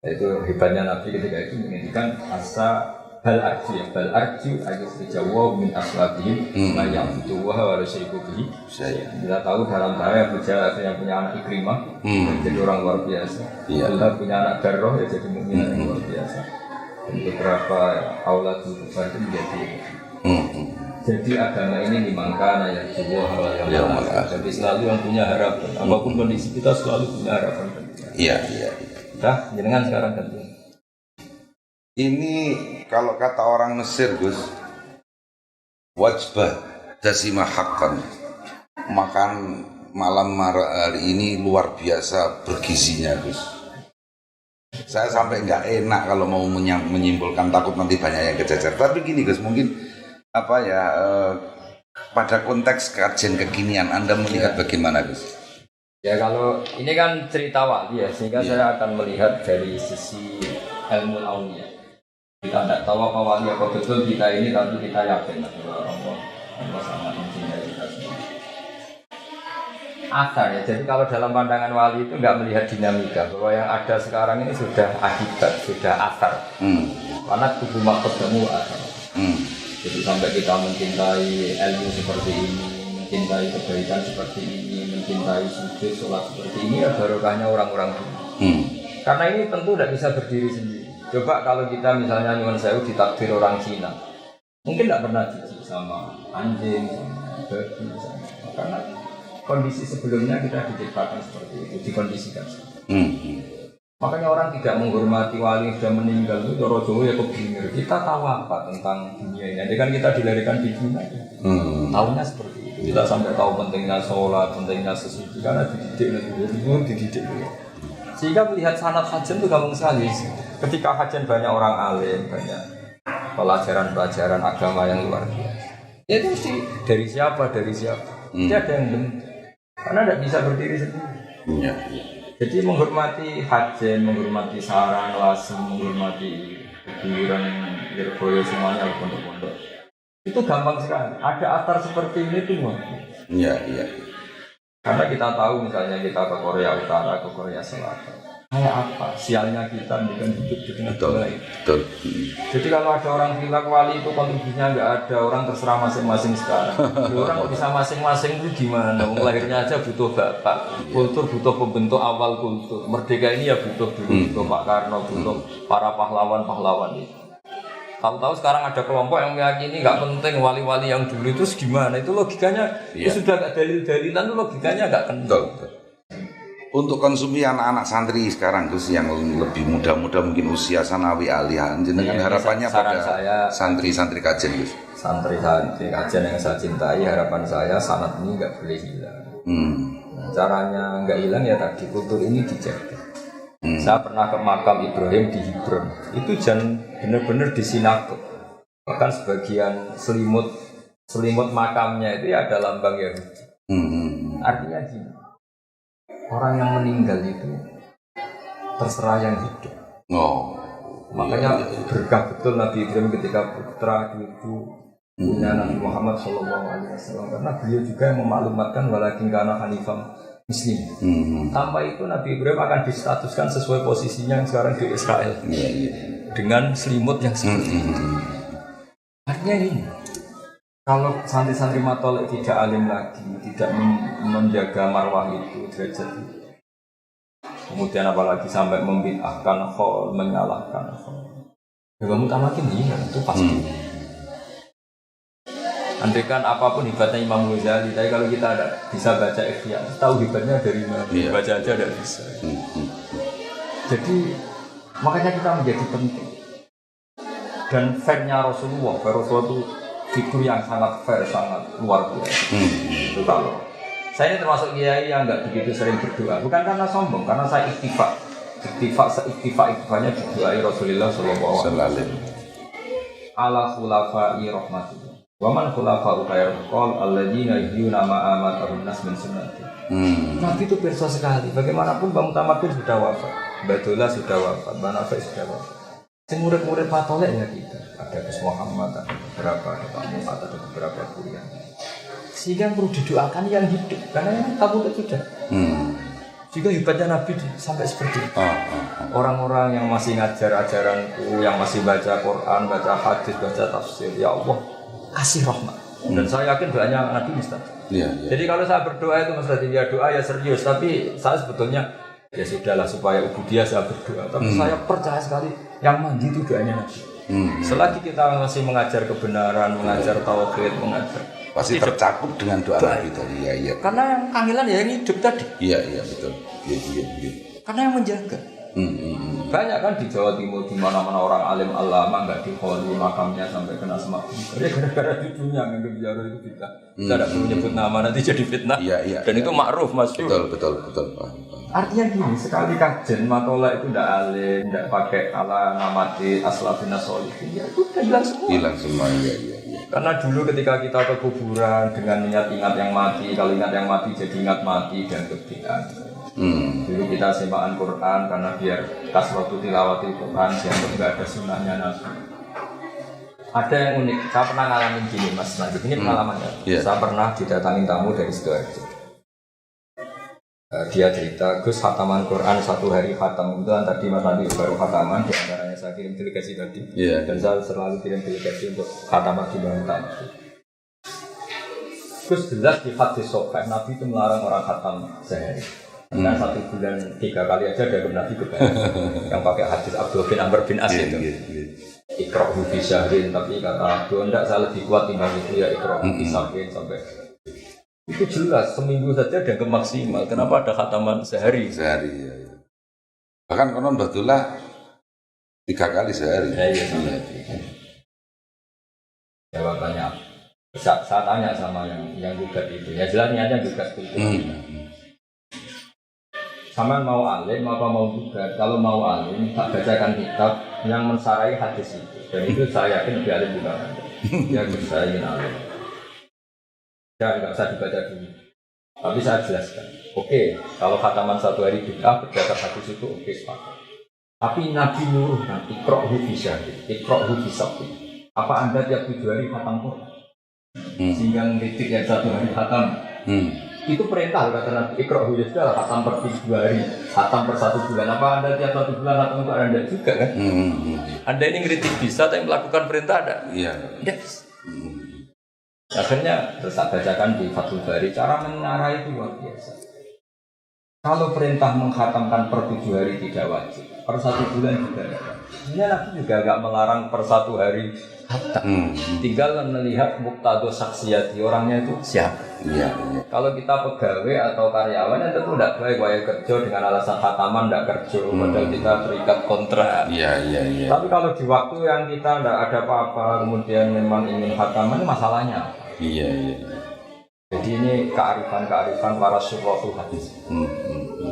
yaitu hebatnya Nabi ketika itu menginginkan asa bal arju ayat dijawa min aslabihim yang itu harus ikuti. Kita tahu dalam tarikh yang punya anak Ikrimah jadi orang luar biasa. Kita punya anak Darroh ya jadi mukmin yang luar biasa. Dan beberapa auladul kufar itu menjadi. Jadi agama ini dimangkana ya sebuah yang jadi selalu yang punya harapan. Apapun kondisi kita selalu punya harapan. Iya. Dah, jenengan sekarang ganti. Ini kalau kata orang Mesir Gus, wajbah dasima haqqan. Makan malam hari ini luar biasa bergizinya Gus. Saya sampai nggak enak kalau mau menyimpulkan, takut nanti banyak yang kececer. Tapi gini Gus, mungkin apa ya pada konteks kajian kekinian Anda melihat bagaimana Gus? Ya kalau ini kan cerita wali ya, sehingga saya akan melihat dari sisi ilmu aulia. Kita tidak tahu apa wali apa betul kita ini, tapi kita yakin bahwa Allah sangat mencintai kita semua. Asar ya, jadi kalau dalam pandangan wali itu nggak melihat dinamika, bahwa yang ada sekarang ini sudah akibat, sudah asar. Karena tubuh makhlukmu asar. Jadi sampai kita mencintai ilmu seperti ini, mencintai kebaikan seperti ini, mencintai sujud, sholat seperti ini, ya barokahnya orang-orang dulu. Karena ini tentu tidak bisa berdiri sendiri. Coba kalau kita misalnya nyuwun sewu ditakdir orang Cina, mungkin tidak pernah jijik sama anjing, sama babi, karena kondisi sebelumnya kita diciptakan seperti itu, dikondisikan. Makanya orang tidak menghormati wali yang sudah meninggal itu Doro Jawa ya kebingungan. Kita tahu apa tentang dunia ini? Jadi kan kita dilahirkan di dunia, tahunya seperti itu. Kita sampai tahu pentingnya sholat, pentingnya sesuci karena dididik. Sehingga melihat sanad hajan itu gampang sekali. Ketika hajan banyak orang alim, banyak pelajaran-pelajaran agama yang luar biasa. Ya itu sih dari siapa? Tidak ada yang bentuk. Karena tidak bisa berdiri sendiri. Jadi menghormati hajen, menghormati sarang, lasem, menghormati kuburan, Lirboyo semuanya pondok-pondok. Itu gampang sekali. Ada atar seperti ini tuh. Iya. Karena kita tahu misalnya kita ke Korea Utara, ke Korea Selatan. Kayak apa? Sialnya kita bukan hidup di tengah baik. Betul. Jadi kalau ada orang bilang wali itu kontribusinya nggak ada, orang terserah masing-masing sekarang. Orang kok bisa masing-masing itu gimana? Lahirnya aja butuh bapak, kultur butuh pembentuk awal kultur. Merdeka ini ya butuh dulu, butuh Pak Karno, butuh para pahlawan-pahlawan itu. Tahu-tahu sekarang ada kelompok yang meyakini nggak penting wali-wali yang dulu itu gimana? Itu logikanya itu sudah nggak dalil-dalilan, itu logikanya nggak kental. Untuk konsumsi anak-anak santri sekarang Gus yang lebih muda-muda mungkin usia sanawi aliyah, jenengan harapannya pada santri-santri kajian Gus? Santri-santri kajian yang saya cintai, harapan saya sanad ini nggak boleh hilang. Nah, caranya nggak hilang ya tadi kultur ini dijaga. Saya pernah ke makam Ibrahim di Hebron, itu benar-benar di sinagog. Bahkan sebagian selimut makamnya itu ya ada lambang Yahudi. Artinya gini, orang yang meninggal itu terserah yang hidup. Makanya berkah betul Nabi Ibrahim ketika putra cucu punya Nabi Muhammad SAW, karena beliau juga yang memaklumatkan walakin kana hanifam Muslim. Tanpa itu Nabi Ibrahim akan distatuskan sesuai posisinya yang sekarang di Israel, dengan selimut yang seperti itu. Artinya ini, kalau santri-santri matolek tidak alim lagi, tidak menjaga marwah itu, derajat itu, kemudian apalagi sampai membid'ahkan khol, menyalahkan khol, ya kamu tamakin hilang, itu pasti. Andaikan apapun hebatnya Imam Ghazali, tapi kalau kita ada bisa baca Ihya, tahu hebatnya dari mana? Baca aja tidak bisa. Jadi makanya kita menjadi penting. Dan fairnya Rasulullah itu figur yang sangat fair, sangat luar biasa. Itu kalau saya ini termasuk kiai yang nggak begitu sering berdoa, bukan karena sombong, karena saya iktifaknya berdoai Rasulullah Sallallahu Alaihi Wasallam. Ala khulafai rahmatullah. Waman khulafa'u khairul qaul alladzina yuhyuna ma amatahum nas min sunnati. Nabi itu perso sekali. Bagaimanapun Bang Mutamakkin sudah wafat, Mbak Dola sudah wafat, Mbak Nafis sudah wafat. Murid-murid patolek ya kita. Ada Gus Muhammad, ada beberapa, ada Pak Muhammad, ada beberapa kuliah. Sehingga perlu didoakan yang hidup, karena yang tabu itu sudah. Juga hebatnya Nabi sampai seperti itu. Orang-orang yang masih ngajar ajaranku, yang masih baca Quran, baca hadis, baca tafsir, ya Allah kasih rahmat. Dan saya yakin doanya Nabi mustajab. Jadi kalau saya berdoa itu mustajab, ya doa ya serius. Tapi saya sebetulnya ya sudahlah supaya ubudiyah saya berdoa. Tapi saya percaya sekali yang mandi itu doanya Nabi. Selagi kita masih mengajar kebenaran, mengajar tauhid, mengajar pasti tercakup dengan doa Nabi tadi. Iya. Karena yang kangelan ya yang hidup tadi. Iya betul. Iya. Karena yang menjaga. Banyak kan di Jawa Timur di mana-mana orang alim alama nggak dikholi makamnya sampai kena semak. Ya gara-gara cucunya nganggap ziarah itu fitnah. Kita tidak perlu nyebut nama nanti jadi fitnah. Iya. Dan itu makruf Mas. Betul. Artinya gini, sekali kajian matola itu tidak alim, tidak pakai ala namati aslafina solihin, ya itu udah hilang semua. Hilang semua, iya. Karena dulu ketika kita ke kuburan dengan niat ingat yang mati, kalau ingat yang mati jadi ingat mati dan kebiaan. Dulu kita sembahkan Quran karena biar kasrotu tilawati Quran dianggap nggak ada sunnahnya Nabi. Ada yang unik, saya pernah ngalamin gini Mas Najib, ini pengalamannya. Yeah. Saya pernah didatangin tamu dari Sidoarjo. Dia cerita, Gus khataman Quran 1 hari khatam. Kebetulan tadi Mas Najib baru khataman, di antaranya saya kirim delegasi tadi. Yeah. Dan saya selalu kirim delegasi untuk khataman di Banten. Gus jelas di hadis Sahih Nabi itu melarang orang khatam sehari. Karena 1 bulan 3 kali aja dari Nabi kebanyakan yang pakai hadis Abdul bin Amr bin As itu. Iqra'hu fi syahrin, tapi kata Abdul enggak, saya lebih kuat timbang itu ya Iqra'hu fi syahrin sampai itu jelas seminggu saja dianggap maksimal. Kenapa ada khataman sehari? Sehari ya. Bahkan konon betullah 3 kali sehari. Iya. Jawabannya saya tanya sama yang gugat itu. Ya jelas niatnya gugat itu. Sama mau alim apa mau gugat? Kalau mau alim, tak bacakan kitab yang mensarai hadis itu. Dan itu saya yakin lebih alim juga. Ya saya ingin alim. Ya nggak usah dibaca dulu. Tapi saya jelaskan. Oke, kalau khataman 1 hari bid'ah berdasar hadis itu oke sepakat. Tapi Nabi nyuruh nanti iqra'hu fi syahri, iqra'hu fi sabti. Apa Anda tiap 7 hari khatam Quran? Sehingga ngeritik yang 1 hari khatam. Itu perintah kata Nabi, iqra'hu ya sudah khatam per 7 hari, khatam per 1 bulan. Apa Anda tiap 1 bulan khatam Quran? Anda juga kan? Anda ini ngeritik bisa, tapi melakukan perintah ada? Iya. Yes. Akhirnya terus saya bacakan di Fathul Bari, cara mengarai itu luar biasa. Kalau perintah menghatamkan per 7 hari tidak wajib, per 1 bulan juga tidak wajib. Sebenarnya Nabi juga agak melarang per 1 hari hatam. Tinggal melihat muqtado saksiyati orangnya itu siapa. Iya. Kalau kita pegawai atau karyawan ya tentu tidak baik kerja dengan alasan khataman tidak kerja, padahal kita terikat kontrak. Iya. Tapi kalau di waktu yang kita tidak ada apa-apa, kemudian memang ingin khataman, masalahnya apa? Iya. Jadi ini kearifan para syurahul hadis.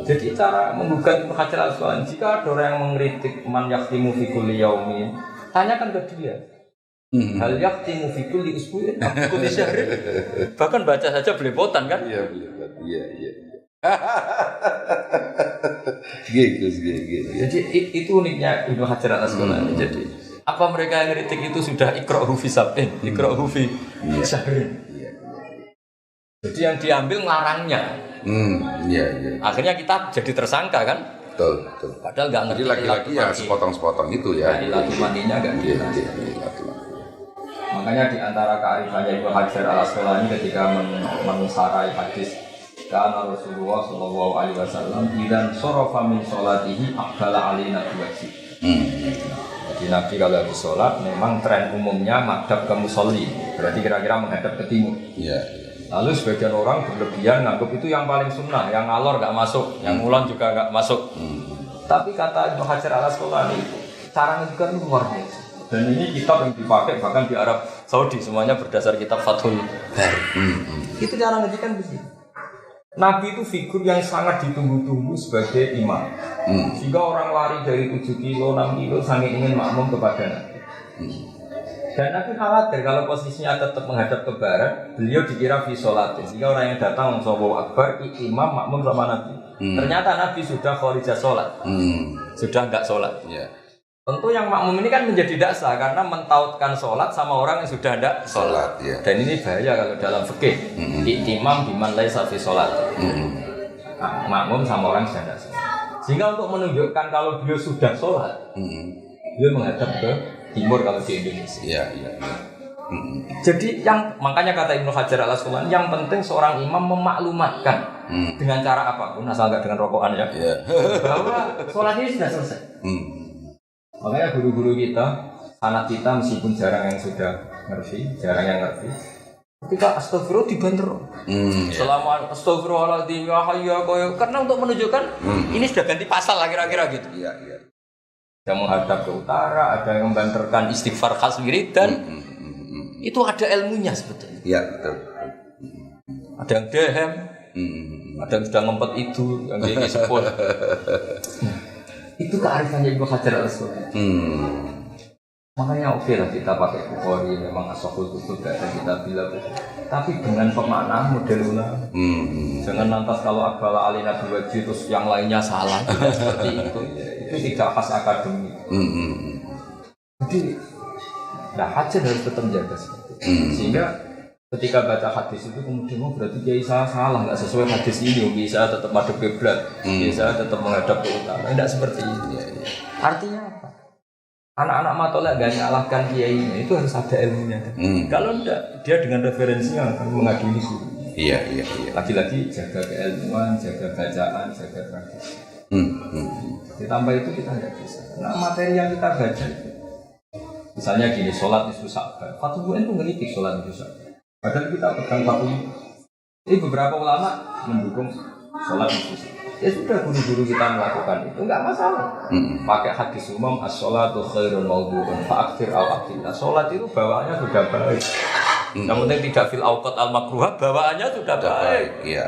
Jadi cara menggugat Ibnu Hajar Al-Asqalani, jika ada orang yang mengkritik man yaktimu fi kulli yaumin, tanyakan ke dia. Hal yaktimu fi kulli usbu'in kulli syahrin. Bahkan baca saja belepotan kan? Iya, belepotan. Iya. Gitu. Jadi itu uniknya Ibnu Hajar Al-Asqalani. Jadi apa mereka yang kritik itu sudah iqra'hu fi sab'in, iqra'hu fi syahrin. Jadi yang diambil ngarangnya. Iya. Akhirnya kita jadi tersangka kan? Betul. Padahal nggak ngerti. Jadi laki-laki ya sepotong-sepotong itu ya. Ilatu mandinya nggak jelas. Makanya di antara kearifannya Ibnu Hajar Al-Asqalani ketika mensarai hadis karena Rasulullah Shallallahu Alaihi Wasallam idan sorofa min sholatihi aqbala alina biwajib. Jadi Nabi kalau habis sholat memang tren umumnya madhab ke musolli, berarti kira-kira menghadap ke timur. Iya. Lalu sebagian orang berlebihan nganggap itu yang paling sunnah, yang ngalor nggak masuk, yang ngulon juga nggak masuk. Tapi kata Ibnu Hajar Al-Asqalani itu caranya juga luar biasa. Dan ini kitab yang dipakai bahkan di Arab Saudi semuanya berdasar kitab Fathul Bari. Itu cara ngedikan begini. Nabi itu figur yang sangat ditunggu-tunggu sebagai imam. Sehingga orang lari dari 7 kilo, 6 kilo saking ingin makmum kepada Nabi. Dan Nabi khawatir kalau posisinya tetap menghadap ke barat, beliau dikira fi sholatin. Sehingga orang yang datang Allahu Akbar, imam makmum sama Nabi. Ternyata Nabi sudah kharijah sholat. Sudah enggak sholat. Yeah. Tentu yang makmum ini kan menjadi tidak sah karena mentautkan sholat sama orang yang sudah tidak sholat. Yeah. Dan ini bahaya kalau dalam fikih. Imam biman laisa fi sholat. Makmum sama orang yang sudah tidak sholat. Sehingga untuk menunjukkan kalau beliau sudah sholat, beliau menghadap ke timur kalau di Indonesia. Iya. Jadi makanya kata Ibnu Hajar Al-Asqalani, yang penting seorang imam memaklumatkan dengan cara apapun, asal nggak dengan rokokan ya, bahwa sholat ini sudah selesai. Makanya guru-guru kita, anak kita meskipun jarang yang sudah ngerti, jarang yang ngerti, Ketika astagfirullah dibanter. Selama astagfirullahaladzim ya hayya koyo karena untuk menunjukkan ini sudah ganti pasal lah kira-kira gitu. Iya. Yang menghadap ke utara, ada yang membanterkan istighfar khas wiridan. Itu ada ilmunya sebetulnya. Iya, betul. Ada yang dehem, ada yang sudah ngempet itu, yang dia sepul. Itu kearifannya Ibnu Hajar al-Asqalani. Makanya oke lah kita pakai Bukhari, memang As-Sahihul Kutub ada kita bilang, tapi dengan pemaknaan model ulama. Jangan lantas kalau Aqbala alina biwajhi terus yang lainnya salah, tidak seperti itu. Itu tidak khas akademik. Jadi, Hajar harus tetap jaga seperti itu. Sehingga ketika baca hadis itu kemudian berarti Kiai salah, nggak sesuai hadis ini. Kiai saya tetap madhep kiblat, Kiai saya tetap menghadap ke utara. Tidak seperti itu. Artinya apa? Anak-anak matolak gak nyalahkan kiainya, itu harus ada ilmunya. Kalau enggak, dia dengan referensinya akan mengadili guru. Iya. Lagi-lagi jaga keilmuan, jaga bacaan, jaga tradisi. Ditambah itu kita enggak bisa. Nah materi yang kita baca itu, misalnya gini, sholat nisfu Sya'ban. Fathul Mu'in itu ngeritik sholat nisfu Sya'ban. Padahal kita pegang Fathul Mu'in. Ini beberapa ulama mendukung sholat nisfu Sya'ban. Ya sudah guru-guru kita melakukan itu enggak masalah. Pakai hadis umum as-sholatu khairun maudhu'un fa'akthir al-aqillah. Sholat itu bawaannya sudah baik. Yang penting tidak fil awqat al-makruhah, bawaannya sudah baik. Iya.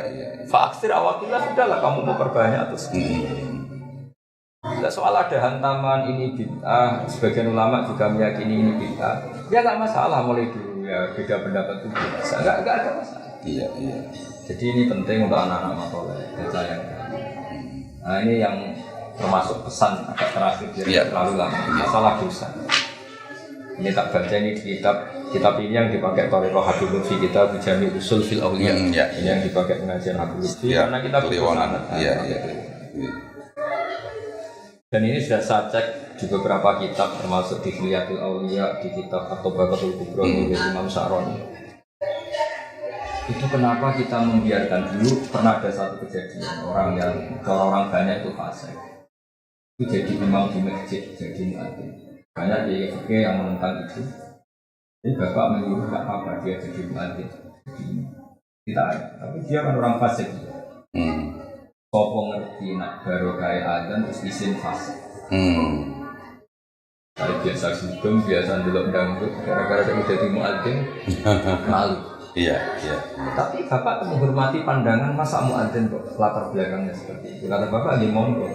Fa'akthir al-aqillah sudahlah kamu mau perbanyak terus. Tidak soal ada hantaman ini bid'ah, sebagian ulama juga meyakini ini bid'ah. Ya enggak masalah mulai dulu ya beda pendapat itu bisa. Enggak ada masalah. Iya. Jadi ini penting untuk anak-anak matoleh baca yang. Nah ini yang termasuk pesan agak terakhir jadi terlalu lama masalah dosa. Ini tak baca ini di kitab ini yang dipakai Thariqah Habib Lutfi kita Bijami Usul Fil Awliya. Ini yang dipakai pengajian Habib Lutfi karena kita berkesan. Dan ini sudah saya cek di beberapa kitab termasuk di Hilyatul Awliya, di kitab At-Tabaqatul Kubra oleh Imam Sya'rani. Itu kenapa kita membiarkan dulu pernah ada satu kejadian orang banyak itu fasik. Itu jadi imam di masjid, jadi muadzin. Banyak di FK yang menentang itu. Jadi bapak menyuruh tak apa dia jadi muadzin. Kita tapi dia kan orang fasik. Sopo ngerti nak baru kayak adzan terus izin fasik. Kayak biasa sugeng, biasa ndelok dangdut, gara-gara dia jadi muadzin malu. Iya. Tapi bapak menghormati pandangan masa muadzin kok latar belakangnya seperti itu. Kata bapak lagi monggo.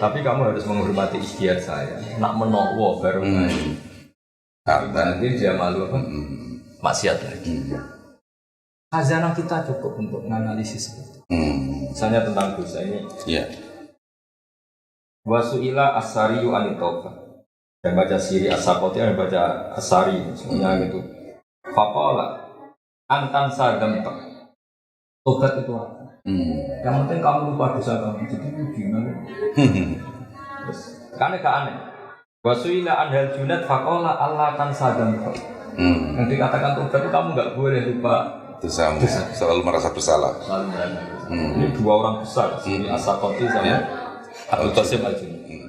Tapi kamu harus menghormati ikhtiar saya. Nak menowo baru main. Nanti dia malu apa? Maksiat lagi. Khazanah kita cukup untuk menganalisis seperti itu. Misalnya tentang dosa ini. Iya. Wasu'ila as-sariyu anit-tawbah. Dan baca siri as-sakoti dan baca as-sari semuanya gitu. Faqala antan sadamta. Tobat itu apa? Yang penting kamu lupa dosa kamu. Jadi gimana? Terus karena gak aneh. Wasuila anhal junat faqala Allah tan sadamta. Yang dikatakan tobat itu kamu gak boleh lupa dosamu. Selalu merasa bersalah. Selalu merasa bersalah. Ini dua orang besar. Siri as-sakoti sama Abdul Qasim al-Junni.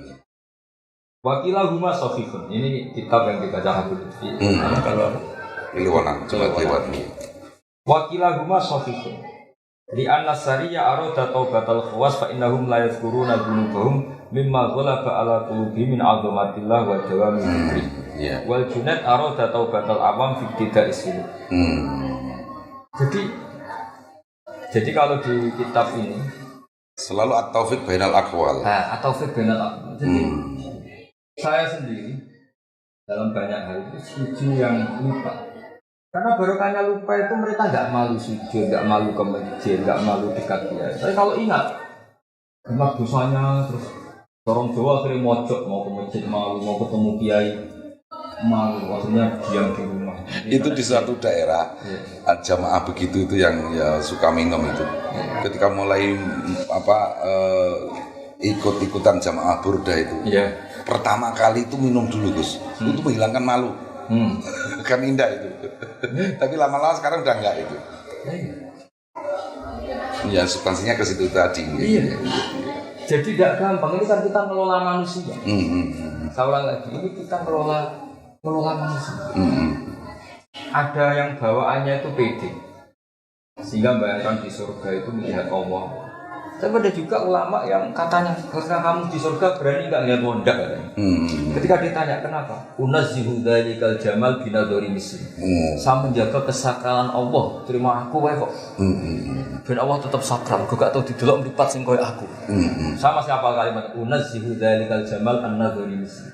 Wakilah huma sahihun. Ini kitab yang dibaca Habib Lutfi. Kalau Liwana, coba lewat ini. Wakilah huma sahihun. Li anna sariya arada taubatal khawas fa innahum la yadhkuruna dzunubahum mimma ghalaba ala qulubihim min 'azamatillah wa dawami dzikri. Wal junad arada taubatal awam fi ibtida'is suluk. Jadi kalau di kitab ini selalu at-taufiq bainal aqwal. At-taufiq bainal aqwal. Jadi saya sendiri dalam banyak hal itu setuju yang lupa. Karena barokahnya lupa itu mereka nggak malu sujud, nggak malu ke masjid, nggak malu dekat dia. Tapi kalau ingat dosanya terus orang Jawa akhirnya mojok mau ke masjid malu, mau ketemu kiai malu, maksudnya diam di rumah. Itu di suatu daerah jamaah begitu itu yang ya suka minum itu. Ketika mulai ikut-ikutan jamaah burda itu. Pertama kali itu minum dulu Gus. Itu menghilangkan malu. Kan indah itu. Tapi lama-lama sekarang udah enggak itu. Ya substansinya ke situ tadi. Iya. Jadi tidak gampang. Ini kan kita ngelola manusia. Saya ulang lagi, ini kita ngelola manusia. ada yang bawaannya itu pede, sehingga bayangkan di surga itu melihat Allah. Tapi ada juga ulama yang katanya, ketika kamu di surga berani nggak lihat wondak katanya. Ketika ditanya kenapa, unazzihu dzalikal jamal binadzari misli. Saya menjaga kesakalan Allah, terima aku wae kok. Ben Allah tetap sakral, gue gak tau didelok mripat sing koyo aku. Sama siapa kalimat unazzihu dzalikal jamal an-nadzari misli.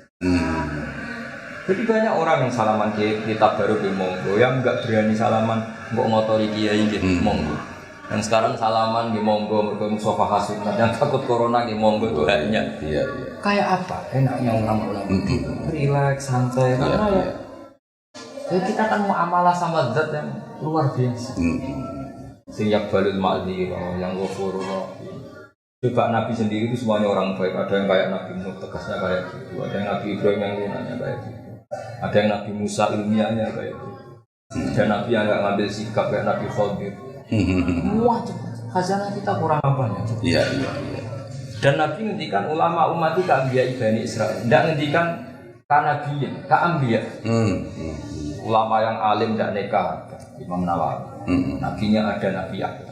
Jadi banyak orang yang salaman kitab baru di monggo, yang nggak berani salaman kok ngotori kiai gitu monggo. Yang sekarang salaman di monggo, mereka musofa hasunat, yang takut corona di monggo itu haknya. Iya. Kayak apa? Enaknya ulama-ulama itu relax, santai, karena ya kita kan muamalah sama zat yang luar biasa. Siyak balil ma'dzirah, yang ghafurur rahim. Coba Nabi sendiri itu semuanya orang baik. Ada yang kayak Nabi Nuh, tegasnya kayak gitu. Ada yang Nabi Ibrahim yang lunanya kayak gitu. Ada yang Nabi Musa ilmiahnya kayak gitu. Ada Nabi yang nggak ngambil sikap kayak Nabi Khadir. Wah, khazanah kita kurang apanya? Iya. Dan Nabi ngendikan ulama umat itu keambiya Bani Israil. Tidak ngendikan kanabiyin, keambiya. Ulama yang alim tidak nekah, Imam Nawawi. Nabinya ada Nabi Yahya.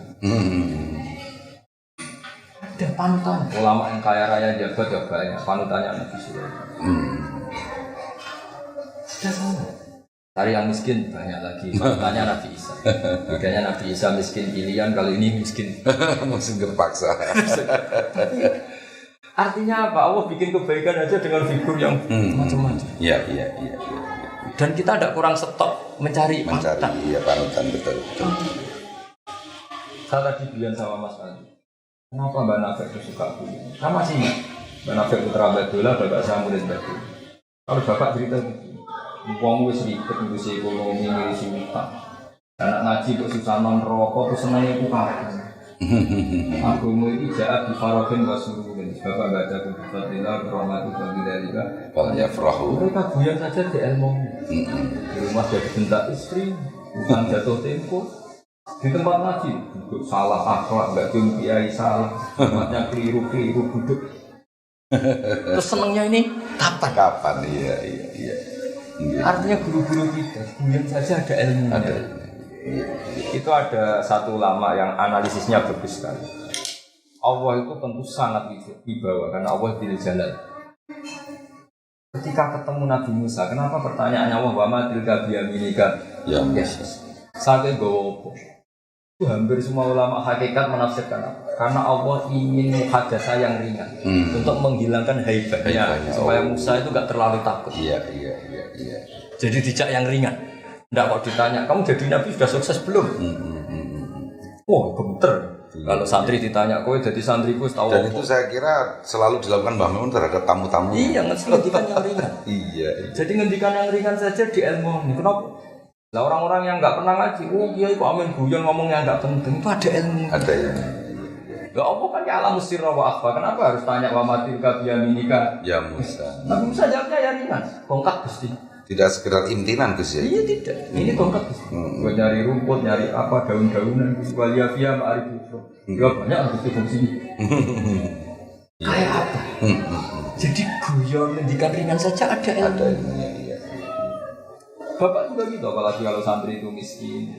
Ada panutan. Ulama yang kaya raya jabat ya banyak. Panutannya Nabi Sulaiman. Sudah sama. Cari yang miskin banyak lagi. Panutannya Nabi Isa. Bedanya Nabi Isa miskin pilihan, kalau ini miskin miskin terpaksa. Artinya apa? Allah bikin kebaikan aja dengan figur yang macam-macam. Iya. Dan kita tidak kurang stop mencari panutan. Iya, panutan betul. Saya tadi bilang sama Mas Ali, kenapa Mbak Nafek itu suka buku? Sama sih Mbak Nafek putra Abdullah, bapak saya murid Bapak. Kalau bapak cerita gitu, uang wis ribet ngurusi ekonomi, ngurusi utang. Anak ngaji kok susah non rokok, terus senangnya aku kapan. Agama itu jahat di Farogen Wasurudin. Bapak baca Fadilah, Rahmatu Fadilahika Falnya Farahu. Mereka buyar saja di ilmu. Di rumah jadi bentak istri, bukan jatuh tempo. Di tempat ngaji, duduk salah akhlak, nggak jumpiai salah, tempatnya keliru duduk. Terus senangnya ini kapan? Kapan? Iya. Artinya guru-guru kita buyar saja ada ilmunya. Itu ada satu ulama yang analisisnya bagus sekali. Allah itu tentu sangat wibawa karena Allah bil jalal. Ketika ketemu Nabi Musa, kenapa pertanyaannya Allah wa ma tilka biyaminika? Ya yes. Sampai bawa apa? Itu hampir semua ulama hakikat menafsirkan apa? Karena Allah ingin muhadasah yang ringan untuk menghilangkan haibahnya supaya Musa itu gak terlalu takut. Iya. Jadi dijak yang ringan. Nggak kok ditanya, kamu jadi nabi sudah sukses belum? Wah, gemeter. Kalau santri ditanya, kowe jadi santriku tahu. Dan itu saya kira selalu dilakukan Mbah Mun terhadap tamu-tamu. Iya, ngendikan yang ringan. Iya. Jadi ngendikan yang ringan saja di ilmu. Kenapa? Lah orang-orang yang nggak pernah ngaji, kiai kok amin guyon ngomong yang nggak penting, itu ada ilmu. Ada ya. Ya Allah kan ya alam sirra wa akhfa. Kenapa harus tanya wa matil ka biyaminika? Ya Musa. Nabi Musa jawabnya ya ringan, bongkak Gusti. Tidak sekedar imtinan Gus ya? Iya tidak, ini tongkat gue nyari rumput, nyari apa, daun-daunan waliafia ma'arifufro ya banyak harus difungsinya kayak apa? Jadi guyon, ngendikan ringan saja ada ilmunya. Iya. Bapak juga gitu, apalagi kalau santri itu miskin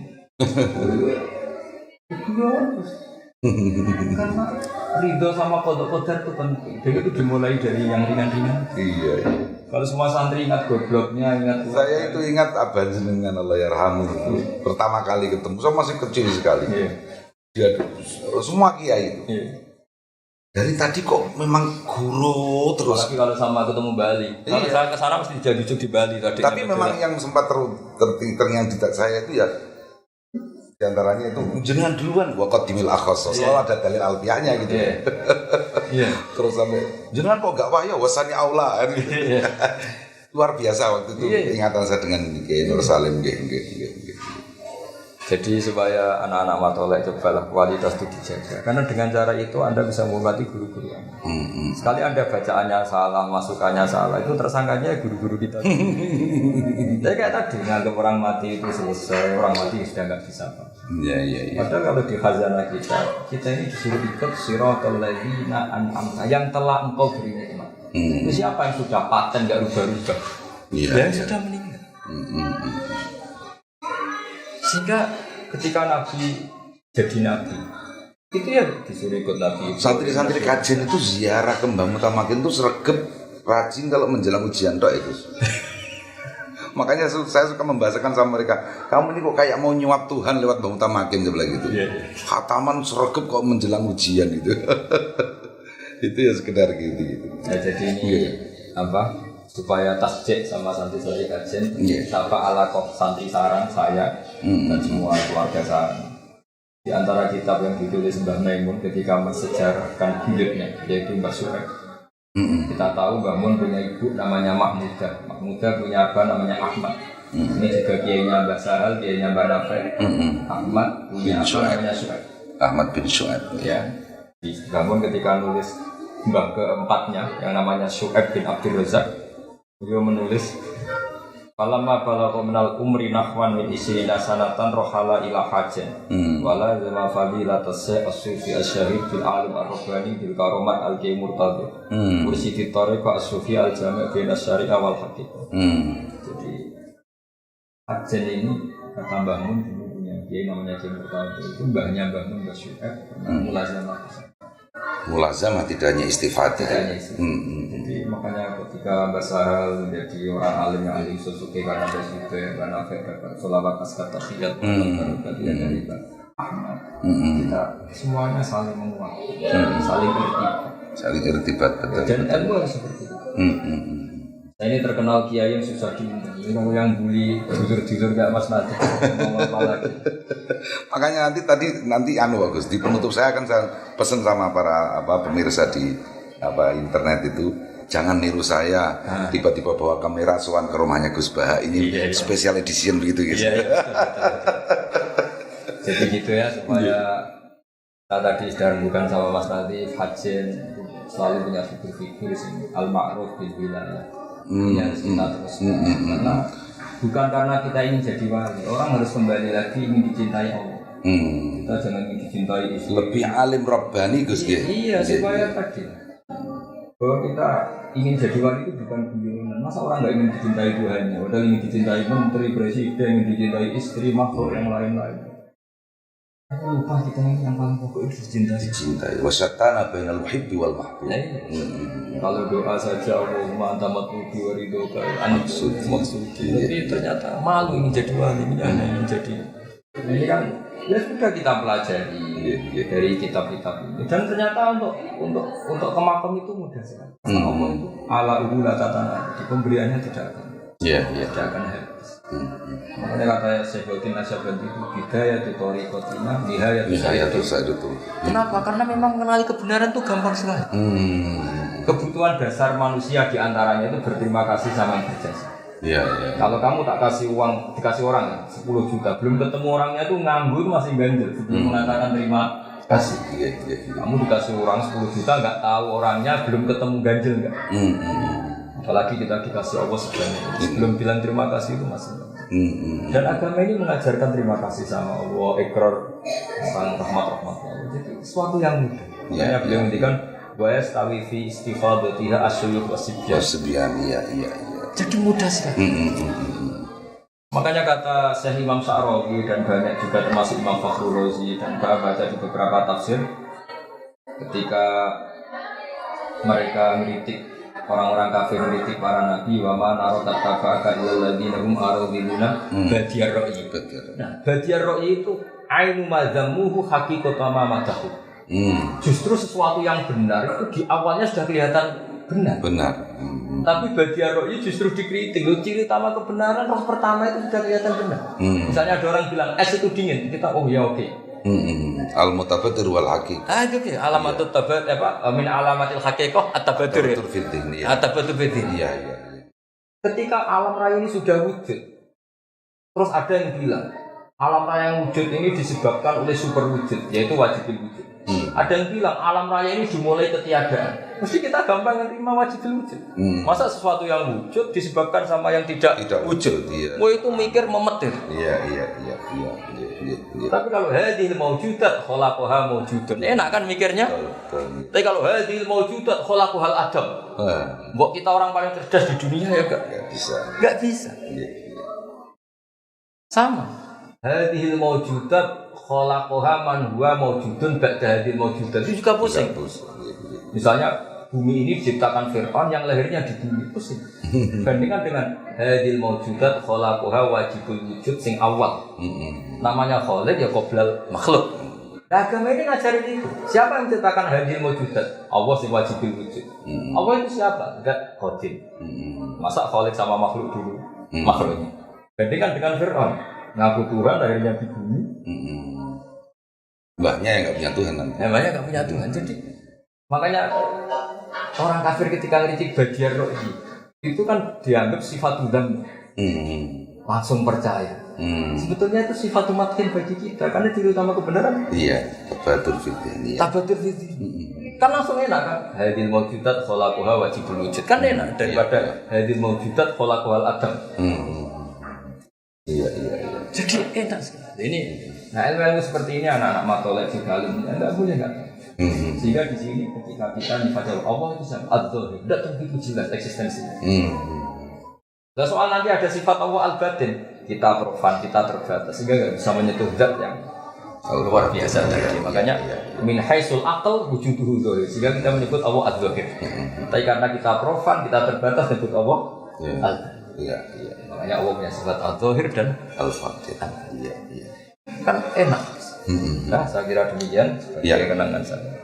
guyon terus karena ridho sama kodok-kodok itu penting. Jadi itu dimulai dari yang ringan-ringan. Iya. Kalau semua santri ingat gobloknya, ingat saya itu ingat abang jenengan Allah yarhamu itu pertama kali ketemu, saya masih kecil sekali. Iya. Dia semua kiai itu. Iya. Dari tadi kok memang guru terus. Tapi kalau sama ketemu Bali, kalau saya ke sana mesti dijujuk di Bali tadi. Tapi memang yang sempat terngiang di saya itu ya di antaranya itu jenengan duluan wakot dimil akhos. Soalnya ada dalil alfiahnya gitu. Iya. Terus sampai jenengan kok enggak wahya wasani aula kan gitu. Luar biasa waktu itu ingatan saya dengan Kiai Nur Salim nggih. Jadi supaya anak-anak matolek cobalah kualitas itu dijaga. Karena dengan cara itu Anda bisa menghormati guru-guru Anda. Sekali Anda bacaannya salah, masukannya salah, itu tersangkanya guru-guru kita. Jadi kayak tadi, nganggap orang mati itu selesai, orang mati sudah nggak bisa apa. Iya. Padahal kalau di khazanah kita ini disuruh ikut siratal ladzina an'amta yang telah engkau beri nikmat. Itu siapa yang sudah paten nggak rubah-rubah? Yang sudah meninggal. Sehingga ketika Nabi jadi Nabi, itu ya disuruh ikut Nabi. Santri-santri kajian itu ziarah ke Mbah Mutamakin itu sregep rajin kalau menjelang ujian tok itu. Makanya saya suka membahasakan sama mereka, kamu ini kok kayak mau nyuap Tuhan lewat Mbah Mutamakin sebelah gitu. Khataman sregep kok menjelang ujian gitu. Itu ya sekedar gitu. Nah, jadi ini apa? Supaya tasjid sama santri-santri kajian, siapa ala kok santri sarang saya dan semua keluarga saya. Di antara kitab yang ditulis Mbah Maimun ketika mensejarahkan hidupnya, yaitu Mbah Suhaib. Kita tahu Mbah Mun punya ibu namanya Mahmudah. Mahmudah punya abah namanya Ahmad. Ini juga kiainya Mbah Sahal, kiainya Mbah Nafi. Ahmad punya abah namanya Suhaib. Ahmad bin Suhaib. Ya. Mbah Mun ketika nulis mbah keempatnya yang namanya Suhaib bin Abdul Razak, beliau menulis falamma balagha minal umri nahwan min isrina sanatan rohala ila hajan wala zama fadilatas as-sufi asy-syahid bil alim ar-rabbani bil karomat al-qi murtadhi mursyidi tariq as-sufi al-jami' bain asy-syari'a wal haqiqah. Jadi hajan ini kata Mbah Mun dulu punya kiai namanya Kiai Murtadhi, itu mbahnya Mbah Mun Mbah Syuaib mulazamah tidak hanya istifat. Jadi makanya ketika Mbah Sahal menjadi orang alim yang alim sesuke karena Mbah Mbah Nafi dapat sholawat askat tahiyat dari Mbah Ahmad, kita semuanya saling menguatkan, saling irtibat, betul. Dan ilmu harus seperti itu. Nah, ini terkenal kiai yang susah diundang. Ini yang bully, tidur gak Mas Nadi. Mau apa lagi? Makanya nanti bagus di penutup saya akan saya pesan sama para pemirsa di internet itu, jangan niru saya tiba-tiba bawa kamera soan ke rumahnya Gus Baha ini special edition begitu guys. Betul. Jadi gitu ya, supaya tadi sudah bukan sama Mas Nadi, Hajin selalu punya figur-figur sini al-ma'ruf bil wilayah. Yang kita terus karena bukan karena kita ingin jadi wali, orang harus kembali lagi ingin dicintai Allah. Kita jangan ingin dicintai istri. Lebih alim Rabbani Gus ya. Iya, supaya tadi bahwa kita ingin jadi wali itu bukan guyonan. Masa orang nggak ingin dicintai Tuhannya, padahal ingin dicintai menteri, presiden, ingin dicintai istri, makhluk yang lain-lain. Lupa kita yang paling pokok itu dicintai. Wasyatana bainal muhibbi wal mahbub. Kalau doa saja Allahumma anta matlubi wa ridhoka maksudi. Tapi ternyata malu ingin jadi wali, hanya ingin jadi. Ini kan ya sudah kita pelajari dari kitab-kitab ini. Dan ternyata untuk ke makam itu mudah sekali. Allah itu ala ubula tatana, di pemberiannya tidak akan habis. Makanya kata Syekhuddin Nasyabandi itu bidaya tutoriqatina nihaya tutoriqatina. Kenapa? Karena memang mengenali kebenaran itu gampang sekali. Kebutuhan dasar manusia diantaranya itu berterima kasih sama yang berjasa. Kalau kamu tak kasih uang, dikasih orang 10 juta, belum ketemu orangnya itu nganggur masih ganjil sebelum mengatakan terima kasih. Kamu dikasih orang 10 juta nggak tahu orangnya, belum ketemu ganjil nggak? Apalagi kita dikasih Allah sebenarnya belum bilang terima kasih itu masih. Dan agama ini mengajarkan terima kasih sama Allah, ikrar tentang rahmat Allah. Jadi sesuatu yang mudah. Makanya beliau ngendikan wa yastawi fi istifadatiha asyuyukh wasibyan. Jadi mudah sekali. Makanya kata Syekh Imam Sa'rawi dan banyak juga termasuk Imam Fakhrul Razi dan baca di beberapa tafsir ketika mereka mengkritik orang-orang kafir mengkritik para nabi wa ma narakat tabaka illal ladzina hum aradiluna badiyar ra'i. Nah, badiyar ra'i itu ainu madzamuhu haqiqatu ma matahu. Justru sesuatu yang benar itu di awalnya sudah kelihatan benar. Tapi badiyar ra'i justru dikritik. Ciri utama kebenaran roh pertama itu sudah kelihatan benar. Misalnya ada orang bilang es itu dingin, kita oke. Al-mutabadir wal haqiq. Itu ke alamatut tabat min alamatil haqiqah at-tabadur. At-tabadur fiddin. Iya. Ketika alam raya ini sudah wujud, terus ada yang bilang alam raya yang wujud ini disebabkan oleh super wujud, yaitu wajibul wujud. Ada yang bilang alam raya ini dimulai ketiadaan. Mesti kita gampang menerima wajibul wujud. Masa sesuatu yang wujud disebabkan sama yang tidak wujud? Mau itu mikir memetir. Iya. Tapi kalau hadhil mawjudat khalaqaha mawjudun. Enak kan mikirnya? Tapi kalau hadhil mawjudat khalaqahal adam. Mbok kita orang paling cerdas di dunia ya enggak bisa. Sama. hadhil mawjudat khalaqaha man huwa mawjudun ba'da hadhil mawjudat. Itu juga pusing. Misalnya bumi ini diciptakan Fir'aun yang lahirnya di bumi, pusing. Bandingkan dengan hadhil mawjudat khalaqaha wajibul wujud sing awal. Namanya khaliq ya qoblal makhluk. Nah, agama ini ngajarin itu. Siapa yang menciptakan hadhil mawjudat? Allah sing wajibul wujud. Allah itu siapa? Enggak qadim. Masa khaliq sama makhluk dulu? Makhluknya. Bandingkan dengan Fir'aun, ngaku Tuhan akhirnya di bumi. Mbahnya yang nggak punya Tuhan nanti. Mbahnya nggak punya Tuhan. Jadi makanya orang kafir ketika ngeritik bagian roh itu kan dianggap sifat Tuhan. Langsung percaya. Sebetulnya itu sifat umatkin bagi kita karena ciri utama kebenaran. Iya, tabatur fiddin. Tabatur fiddin. Kan langsung enak kan? Hadil mawjudat khalaqaha wajibul wujud kan enak daripada hadil mawjudat khalaqahal adam. Iya. Jadi enak sekali. Ini, nah ilmu seperti ini anak-anak matolek di dalam enggak boleh enggak. Sehingga di sini ketika kita dibaca Allah itu sangat adzahir, tidak begitu jelas eksistensinya. Nah soal nanti ada sifat Allah al-batin, kita profan, kita terbatas sehingga nggak bisa menyentuh zat yang luar biasa tadi. Makanya min haisul aql wujuduhu dzahir. Sehingga kita menyebut Allah adzahir. Tapi karena kita profan, kita terbatas menyebut Allah al-batin. Iya. Makanya Allah punya sifat al-zahir dan Al-Fatih. Iya. kan enak. Nah, saya kira demikian sebagai kenangan saya.